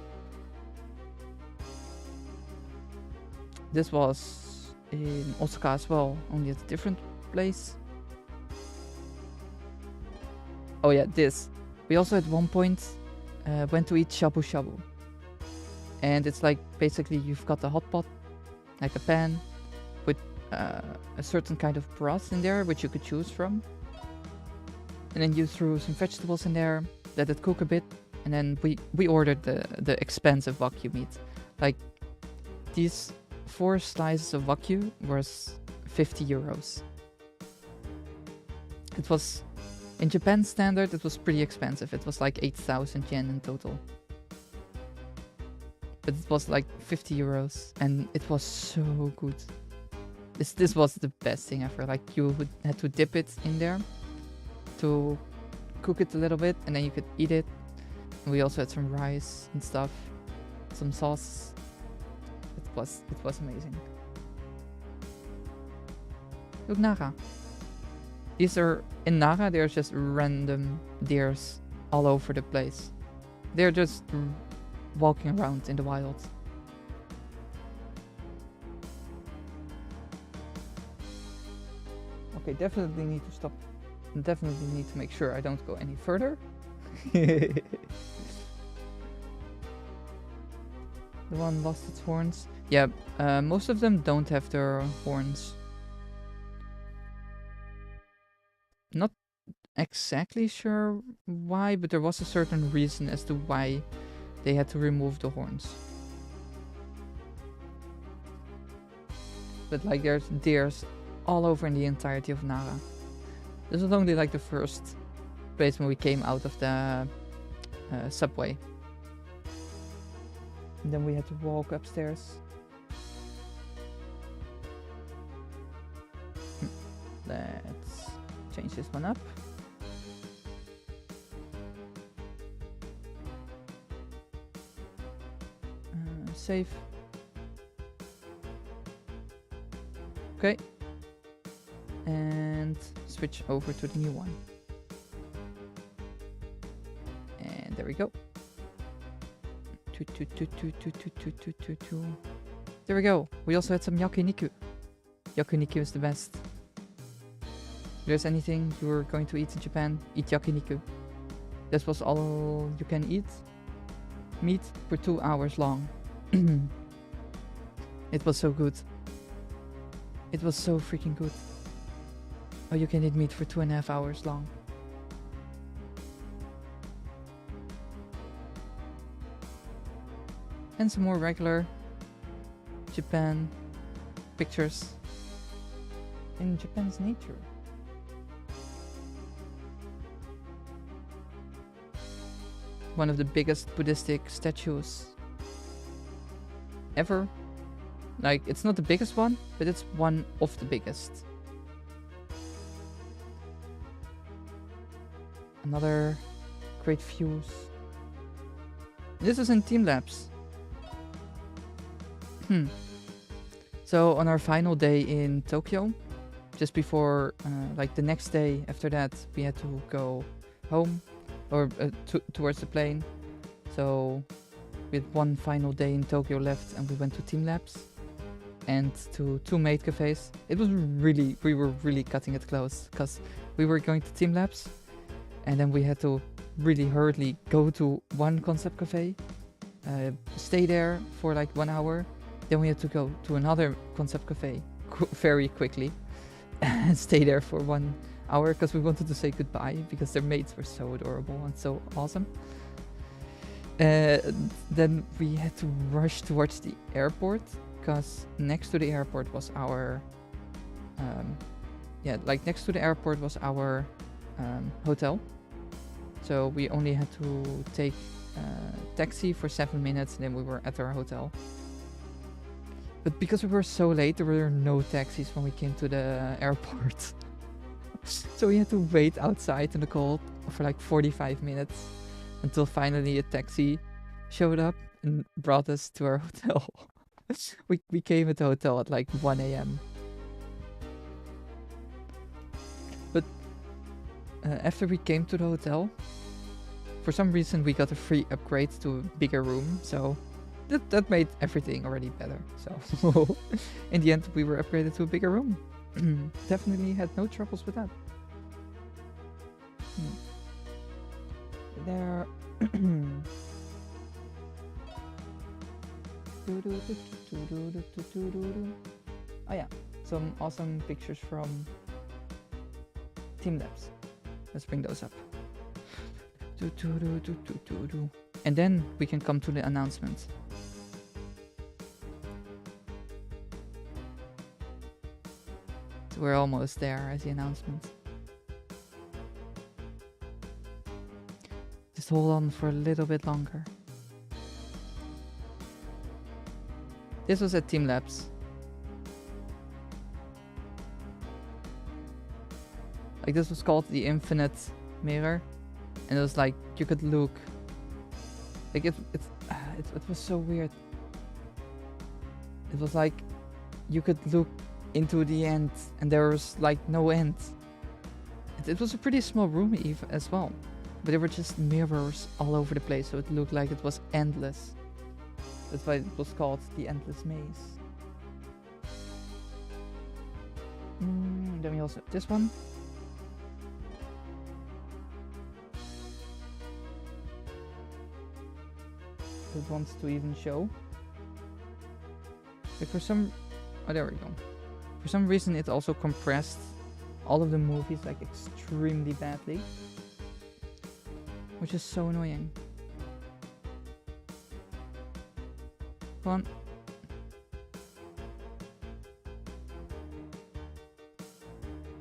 This was in Osaka as well, only at a different place. Oh yeah, this. We also at one point went to eat shabu shabu. And it's like, basically you've got a hot pot, like a pan, with a certain kind of broth in there, which you could choose from. And then you threw some vegetables in there, let it cook a bit, and then we ordered the expensive wagyu meat. Like, these 4 slices of wagyu was 50 euros. It was, in Japan standard, it was pretty expensive. It was like 8,000 yen in total. But it was like 50 euros, and it was so good. This was the best thing ever. Like, you had to dip it in there to cook it a little bit, and then you could eat it. And we also had some rice and stuff, some sauce. It was amazing. Look, Nara. These are in Nara. There's just random deers all over the place. They're just walking around in the wild. Okay, definitely need to stop. Definitely need to make sure I don't go any further. The one lost its horns. Yeah, most of them don't have their horns. Not exactly sure why, but there was a certain reason as to why they had to remove the horns. But like there's deers all over in the entirety of Nara. This was only like the first place when we came out of the subway. And then we had to walk upstairs. Let's change this one up. Save. Okay. And switch over to the new one. And there we go. There we go. We also had some yakiniku. Yakiniku is the best. If there's anything you were going to eat in Japan, eat yakiniku. This was all you can eat. Meat for 2 hours long. It was so good. It was so freaking good. Oh, you can eat meat for 2.5 hours long. And some more regular Japan pictures in Japan's nature. One of the biggest Buddhistic statues ever. Like, it's not the biggest one, but it's one of the biggest. Another great views. This was in Team Labs. So on our final day in Tokyo, just before, like the next day after that, we had to go home or towards the plane. So we had one final day in Tokyo left, and we went to Team Labs and to 2 maiid cafes. It was really, we were really cutting it close because we were going to Team Labs, and then we had to really hurriedly go to one concept cafe, stay there for like 1 hour. Then we had to go to another concept cafe very quickly and stay there for 1 hour because we wanted to say goodbye because their maids were so adorable and so awesome. Then we had to rush towards the airport because next to the airport was our next to the airport was our hotel. So we only had to take a taxi for 7 minutes and then we were at our hotel. But because we were so late, there were no taxis when we came to the airport. So we had to wait outside in the cold for like 45 minutes until finally a taxi showed up and brought us to our hotel. We came at the hotel at like 1 a.m. But after we came to the hotel, for some reason we got a free upgrade to a bigger room, so that made everything already better. So in the end we were upgraded to a bigger room. Definitely had no troubles with that. There oh yeah, some awesome pictures from Team Labs. Let's bring those up. And then we can come to the announcement. So we're almost there at the announcement. Just hold on for a little bit longer. This was at Team Labs. Like, this was called the Infinite Mirror, and it was like you could look. Like it was so weird. It was like you could look into the end, and there was like no end. It was a pretty small room even as well, but there were just mirrors all over the place, so it looked like it was endless. That's why it was called the Endless Maze. Then we also have this one. It wants to even show. Like for some... Oh, there we go. For some reason it also compressed all of the movies like extremely badly. Which is so annoying. Come on.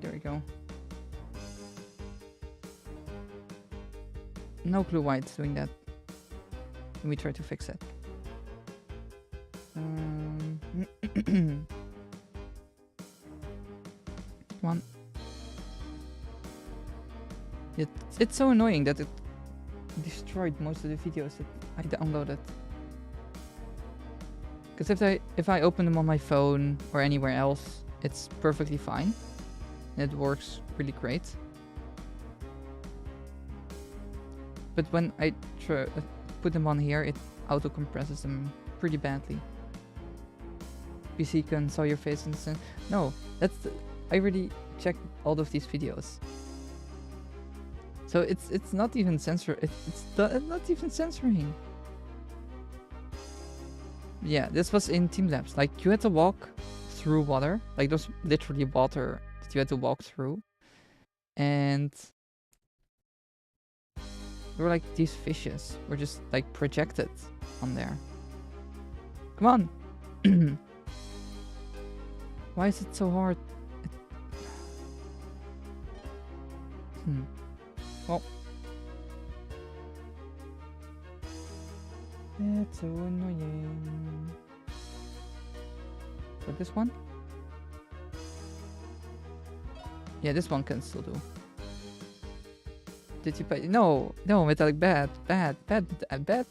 There we go. No clue why it's doing that. Let me try to fix it. Come on. It's so annoying that it destroyed most of the videos that I downloaded. Because if I open them on my phone or anywhere else, it's perfectly fine. It works really great. But when I put them on here, it auto compresses them pretty badly. PC can saw your face and no, I already checked all of these videos. So it's not even it's not even censoring. Yeah, this was in Team Labs. Like you had to walk through water. Like there's literally water that you had to walk through. And there were like these fishes were just like projected on there. Come on. Why is it so hard? Well, it's so annoying. But this one? Yeah, this one can still do. Did you pay? No, Metallic, bad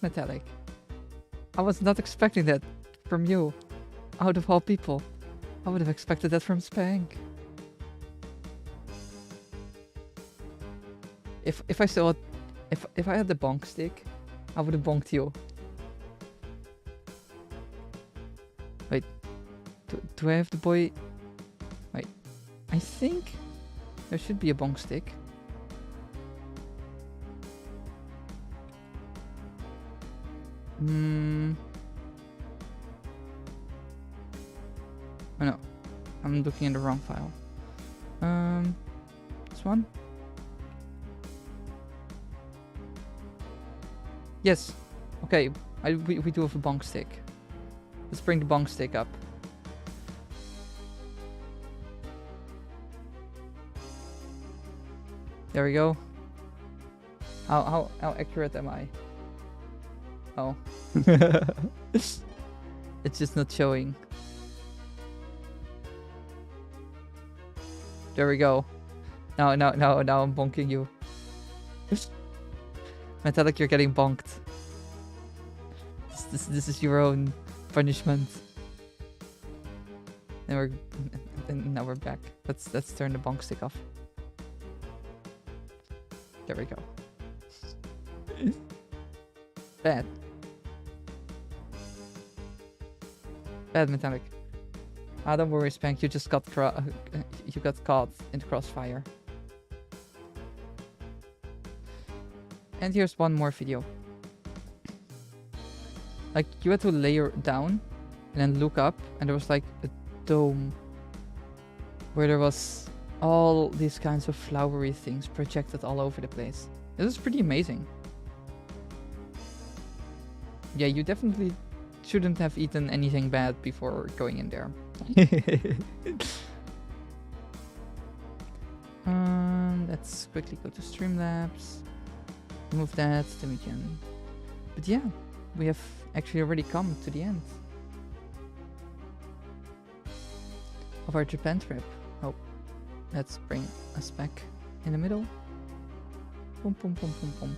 Metallic. I was not expecting that from you. Out of all people. I would have expected that from Spank. If I still had, if I had the bonk stick, I would have bonked you. Wait, do I have the boy? Wait, I think there should be a bonk stick. Oh no, I'm looking in the wrong file. This one? Yes. Okay, we do have a bonk stick. Let's bring the bonk stick up. There we go. How accurate am I? Oh. It's just not showing. There we go. Now I'm bonking you. Metallic, you're getting bonked. This is your own punishment. And now we're back. Let's turn the bonk stick off. There we go. Bad Metallic. Ah, don't worry, Spank. You just got caught in the crossfire. And here's one more video. Like you had to layer down and then look up, and there was like a dome where there was all these kinds of flowery things projected all over the place. This is pretty amazing. Yeah, you definitely shouldn't have eaten anything bad before going in there. Let's quickly go to Streamlabs. Remove that, then we can... But yeah, we have actually already come to the end of our Japan trip. Oh, let's bring us back in the middle. Boom, boom, boom, boom, boom.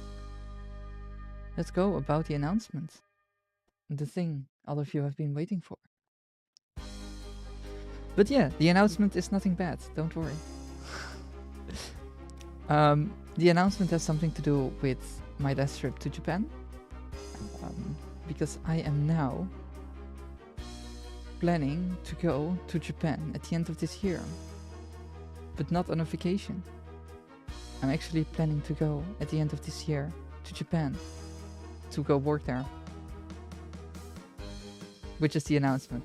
Let's go about the announcement. The thing all of you have been waiting for. But yeah, the announcement is nothing bad, don't worry. The announcement has something to do with my last trip to Japan. Because I am now planning to go to Japan at the end of this year. but not on a vacation. I'm actually planning to go at the end of this year to Japan to go work there. Which is the announcement.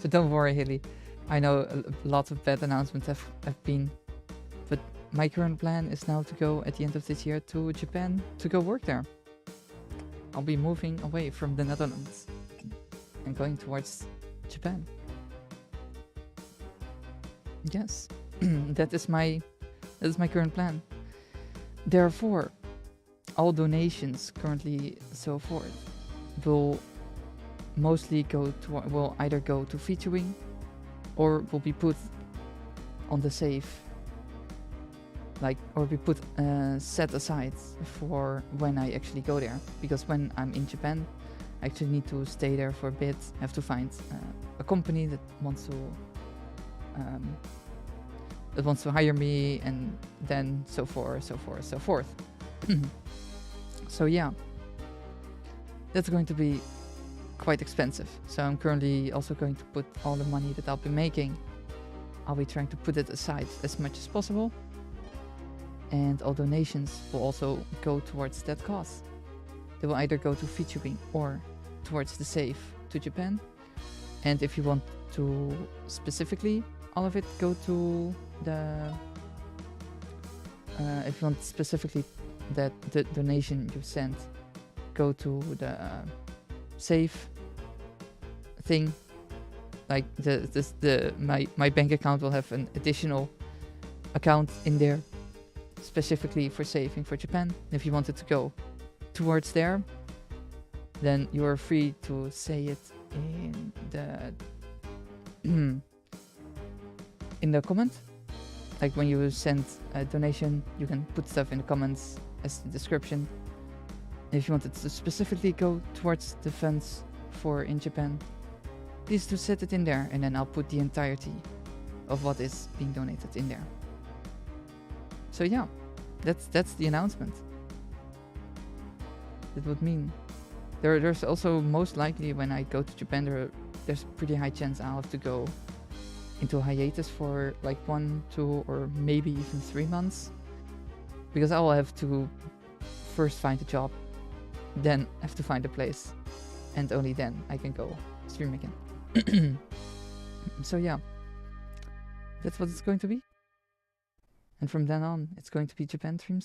So don't worry, Hilly. I know a lot of bad announcements have been, but my current plan is now to go at the end of this year to Japan to go work there. I'll be moving away from the Netherlands and going towards Japan. Yes, that is my current plan. Therefore, all donations currently so forth will mostly will either go to featuring or will be put on the safe, or be put set aside for when I actually go there. Because when I'm in Japan, I actually need to stay there for a bit. I have to find a company that wants to hire me, and then so forth. So yeah, that's going to be quite expensive. So I'm currently also going to put all the money that I'll be making, I'll be trying to put it aside as much as possible, and all donations will also go towards that cause. They will either go to featuring or towards the safe to Japan. And if you want to specifically all of it go to the if you want specifically that the donation you sent go to the safe thing, like my bank account will have an additional account in there specifically for saving for Japan. If you wanted to go towards there, then you are free to say it in the in the comment. Like when you send a donation, you can put stuff in the comments as the description. If you wanted to specifically go towards the funds for in Japan, please do set it in there, and then I'll put the entirety of what is being donated in there. So yeah, that's the announcement. That would mean there's also most likely when I go to Japan, there's a pretty high chance I'll have to go into hiatus for like 1, 2, or maybe even 3 months, because I will have to first find a job, then have to find a place, and only then I can go stream again. So yeah, that's what it's going to be. And from then on, it's going to be Japan stream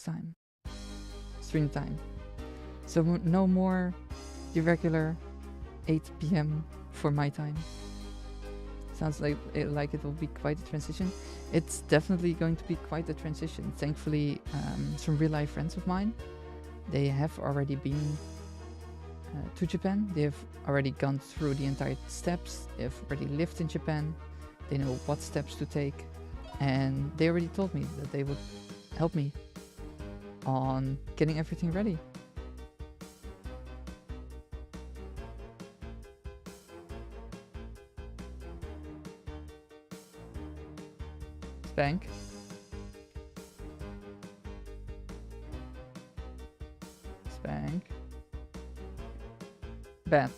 time. So no more irregular 8 p.m. for my time. Sounds like it will be quite a transition. It's definitely going to be quite a transition. Thankfully, some real life friends of mine, they have already been to Japan. They have already gone through the entire steps. They have already lived in Japan. They know what steps to take, and they already told me that they would help me on getting everything ready. Spank. Bad.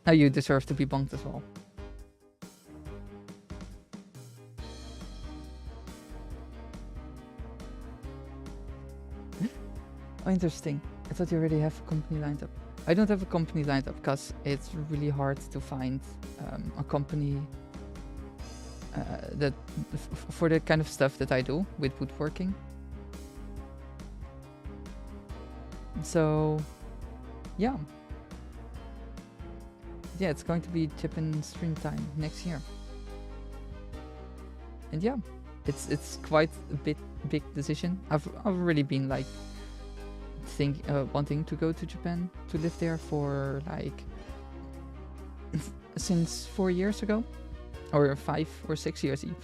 Now you deserve to be bonked as well. Oh, interesting. I thought you already have a company lined up. I don't have a company lined up because it's really hard to find a company that for the kind of stuff that I do with woodworking. So yeah, it's going to be Japan stream time next year, and yeah, it's quite a big decision. I've already been like wanting to go to Japan to live there for like since 4 years ago, or 5 or 6 years even.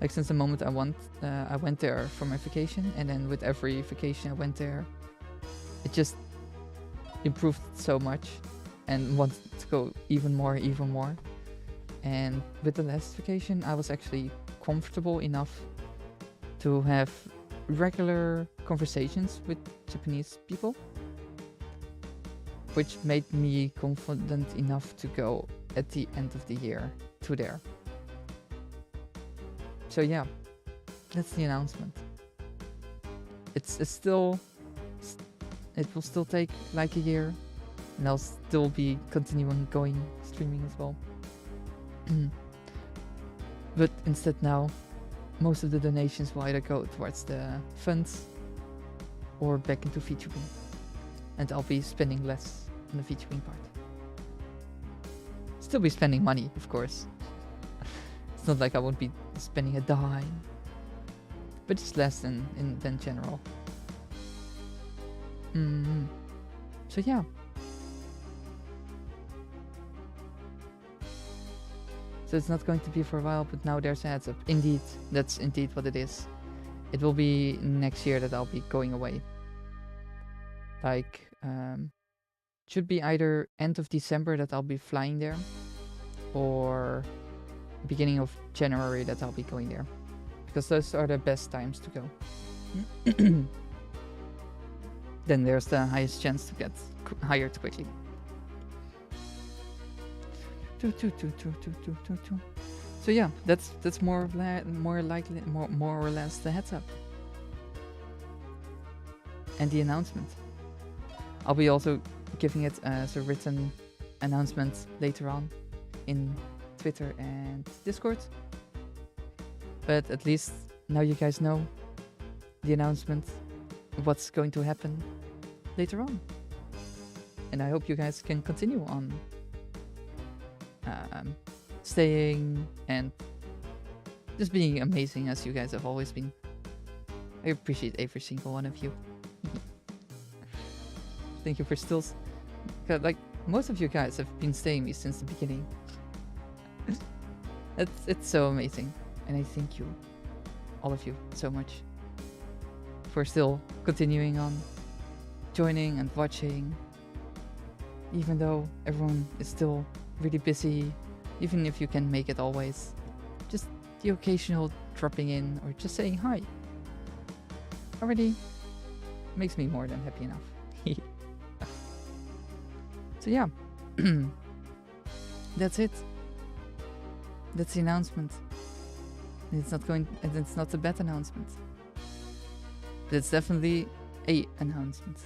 Like since the moment I went there for my vacation, and then with every vacation I went there, it just improved so much, and wanted to go even more. And with the last vacation, I was actually comfortable enough to have regular conversations with Japanese people, which made me confident enough to go at the end of the year to there. So yeah, that's the announcement. It's still, it will still take like a year, and I'll still be continuing going streaming as well. But instead now, most of the donations will either go towards the funds or back into featuring, and I'll be spending less on the featuring part. Still be spending money, of course. It's not like I won't be spending a dime, but it's less than general. So yeah. So it's not going to be for a while, but now there's a heads up. Indeed, that's indeed what it is. It will be next year that I'll be going away. Like, should be either end of December that I'll be flying there, or beginning of January that I'll be going there, because those are the best times to go. Then there's the highest chance to get hired quickly. So yeah, that's more likely, more or less the heads up and the announcement. I'll be also giving it as a written announcement later on in Twitter and Discord. But at least now you guys know the announcement, what's going to happen later on. And I hope you guys can continue on staying and just being amazing as you guys have always been. I appreciate every single one of you. Thank you for still, like, most of you guys have been staying me since the beginning. It's so amazing, and I thank you, all of you, so much for still continuing on joining and watching, even though everyone is still really busy. Even if you can make it always, just the occasional dropping in or just saying hi already makes me more than happy enough. So yeah, that's it. That's the announcement. It's not a bad announcement. But it's definitely a announcement.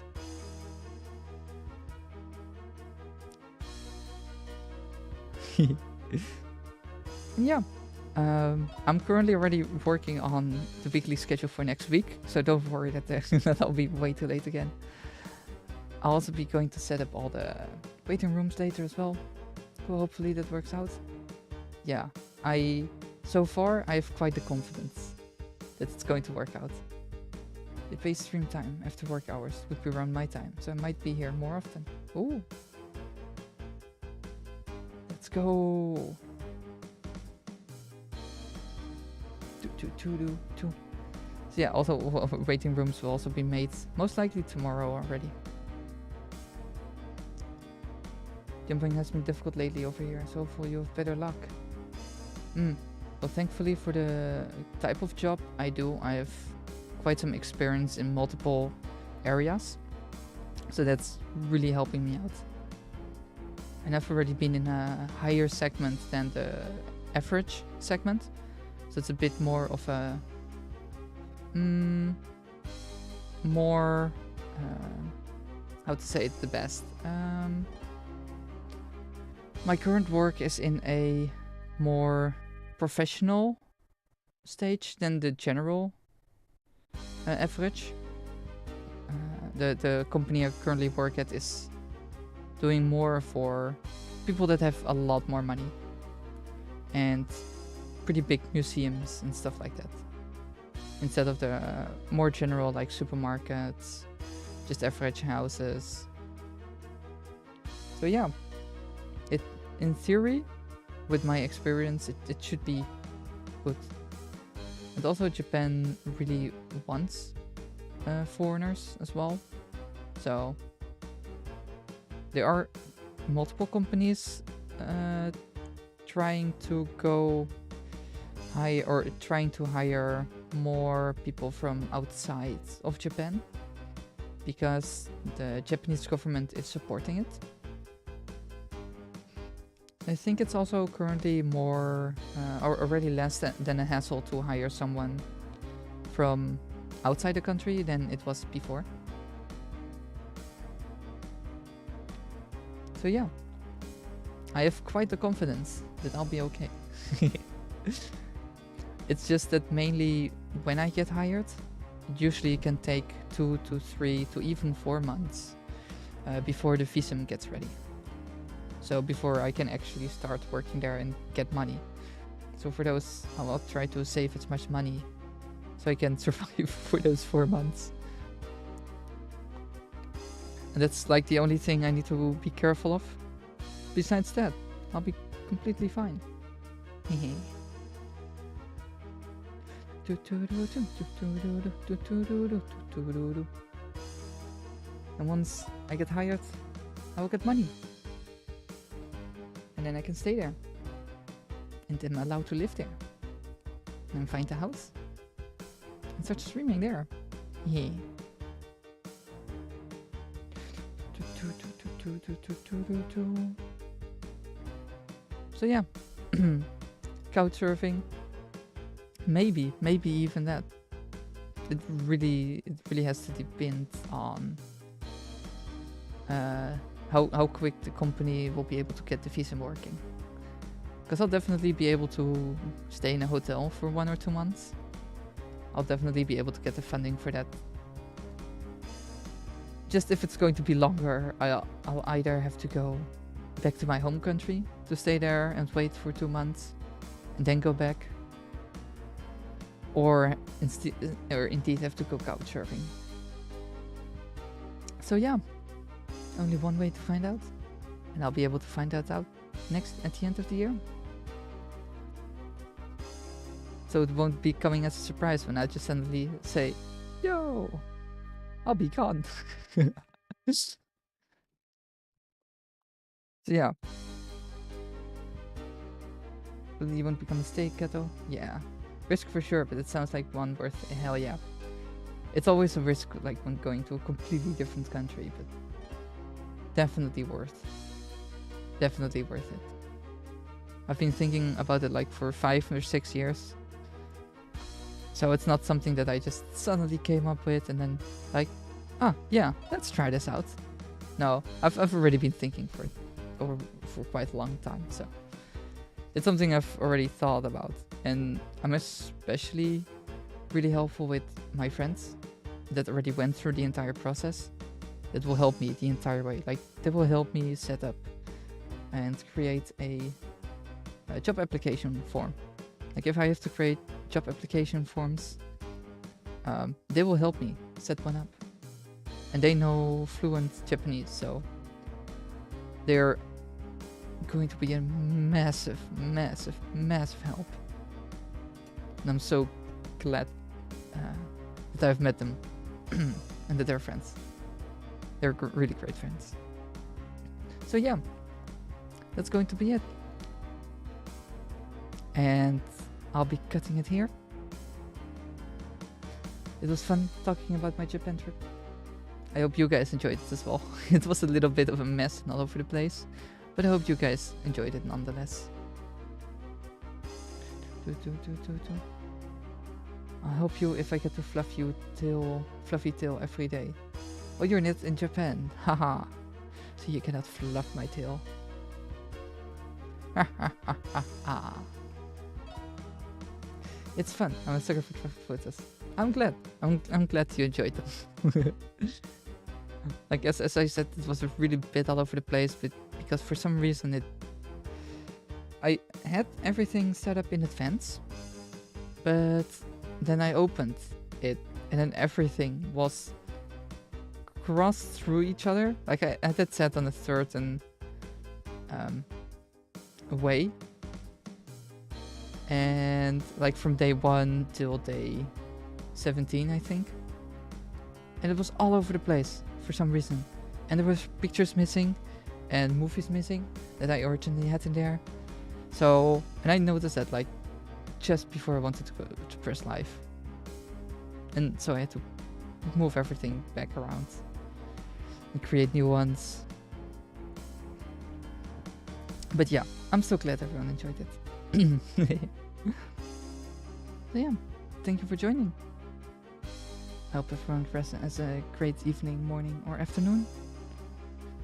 Yeah, I'm currently already working on the weekly schedule for next week, so don't worry that I'll be way too late again. I'll also be going to set up all the waiting rooms later as well, so hopefully that works out. Yeah, so far I have quite the confidence that it's going to work out. The base stream time after work hours would be around my time, so I might be here more often. Ooh. Let's go. So yeah, also waiting rooms will also be made, most likely tomorrow already. Jumping has been difficult lately over here, so hopefully you have better luck. Well, thankfully for the type of job I do, I have quite some experience in multiple areas, so that's really helping me out. And I've already been in a higher segment than the average segment, so it's a bit more of a more how to say it the best. My current work is in a more professional stage than the general average. The company I currently work at is doing more for people that have a lot more money and pretty big museums and stuff like that, instead of the more general like supermarkets, just average houses. So yeah, in theory, with my experience, it should be good. And also Japan really wants foreigners as well, so there are multiple companies trying to go high, or trying to hire more people from outside of Japan, because the Japanese government is supporting it. I think it's also currently more, or already less than a hassle to hire someone from outside the country than it was before. So yeah, I have quite the confidence that I'll be okay. It's just that mainly when I get hired, it usually can take 2 to 3 to even 4 months before the visum gets ready. So before I can actually start working there and get money. So for those, I'll try to save as much money so I can survive for those 4 months. And that's like the only thing I need to be careful of. Besides that, I'll be completely fine. And once I get hired, I will get money. And then I can stay there. And then I'm allowed to live there. And then find a house. And start streaming there. Yeah. So yeah. Couch surfing. Maybe even that. It really has to depend on how quick the company will be able to get the visa working. Because I'll definitely be able to stay in a hotel for 1 or 2 months. I'll definitely be able to get the funding for that. Just if it's going to be longer, I'll either have to go back to my home country to stay there and wait for 2 months and then go back. Or indeed have to go couch surfing. So yeah, only one way to find out, and I'll be able to find that out at the end of the year. So it won't be coming as a surprise when I just suddenly say, "Yo, I'll be gone." So yeah, will you won't become a stay ghetto? Yeah. Risk for sure, but it sounds like one worth a hell yeah. It's always a risk, like when going to a completely different country, but definitely worth it. I've been thinking about it like for 5 or 6 years. So it's not something that I just suddenly came up with and then like, yeah, let's try this out. No, I've already been thinking for quite a long time, so it's something I've already thought about. And I'm especially really helpful with my friends that already went through the entire process. That will help me the entire way. Like, they will help me set up and create a job application form. Like, if I have to create job application forms, they will help me set one up. And they know fluent Japanese, so they're going to be a massive help. And I'm so glad that I've met them and that they're friends. They're really great friends. So yeah, that's going to be it. And I'll be cutting it here. It was fun talking about my Japan trip. I hope you guys enjoyed it as well. It was a little bit of a mess and all over the place, but I hope you guys enjoyed it nonetheless. I'll help you if I get to fluffy tail every day. Oh, you're not in Japan. Haha. So you cannot fluff my tail. It's fun. I'm a sucker for fluffy photos. I'm glad. I'm glad you enjoyed them. Like as I said, it was a really bit all over the place, but because for some reason I had everything set up in advance, but then I opened it and then everything was crossed through each other. Like I had it set on a certain way, and like from day 1 till day 17, I think, and it was all over the place for some reason, and there was pictures missing and movies missing that I originally had in there. So, and I noticed that like just before I wanted to go to press live, and so I had to move everything back around and create new ones. But yeah, I'm so glad everyone enjoyed it. So yeah, thank you for joining. I hope everyone has a great evening, morning, or afternoon.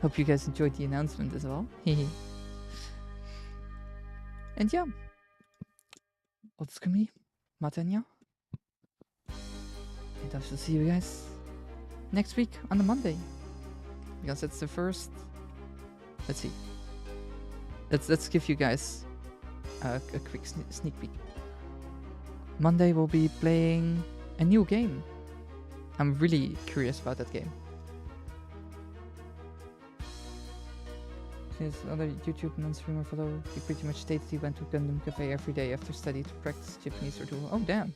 Hope you guys enjoyed the announcement as well. And yeah, Otsukumi, Matanya. And I shall see you guys next week on the Monday. Because it's the first. Let's see. Let's give you guys a quick sneak peek. Monday we'll be playing a new game. I'm really curious about that game. Since other YouTube non-streamer follow, he pretty much stated he went to Gundam Cafe every day after study to practice Japanese or do. Oh damn!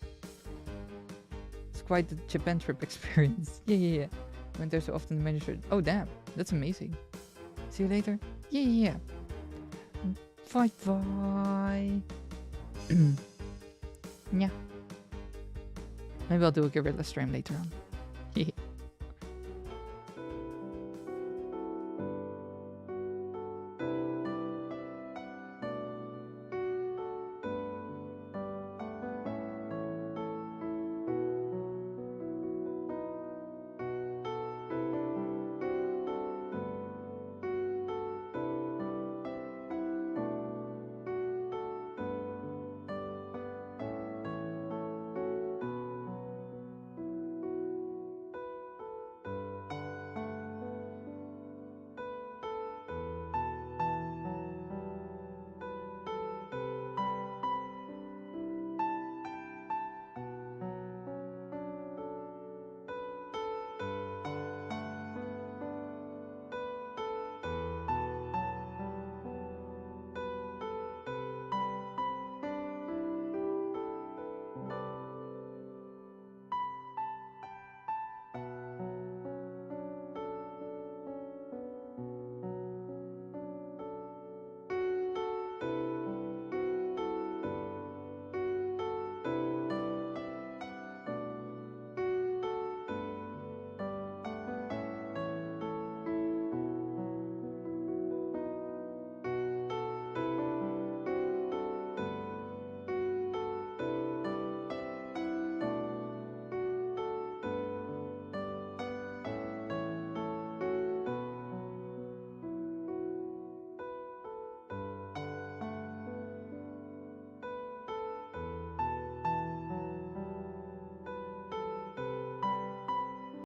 It's quite the Japan trip experience. Yeah. Went there so often the manager. Oh damn! That's amazing. See you later. Yeah. Bye. Yeah. Maybe I'll do a guerrilla stream later on.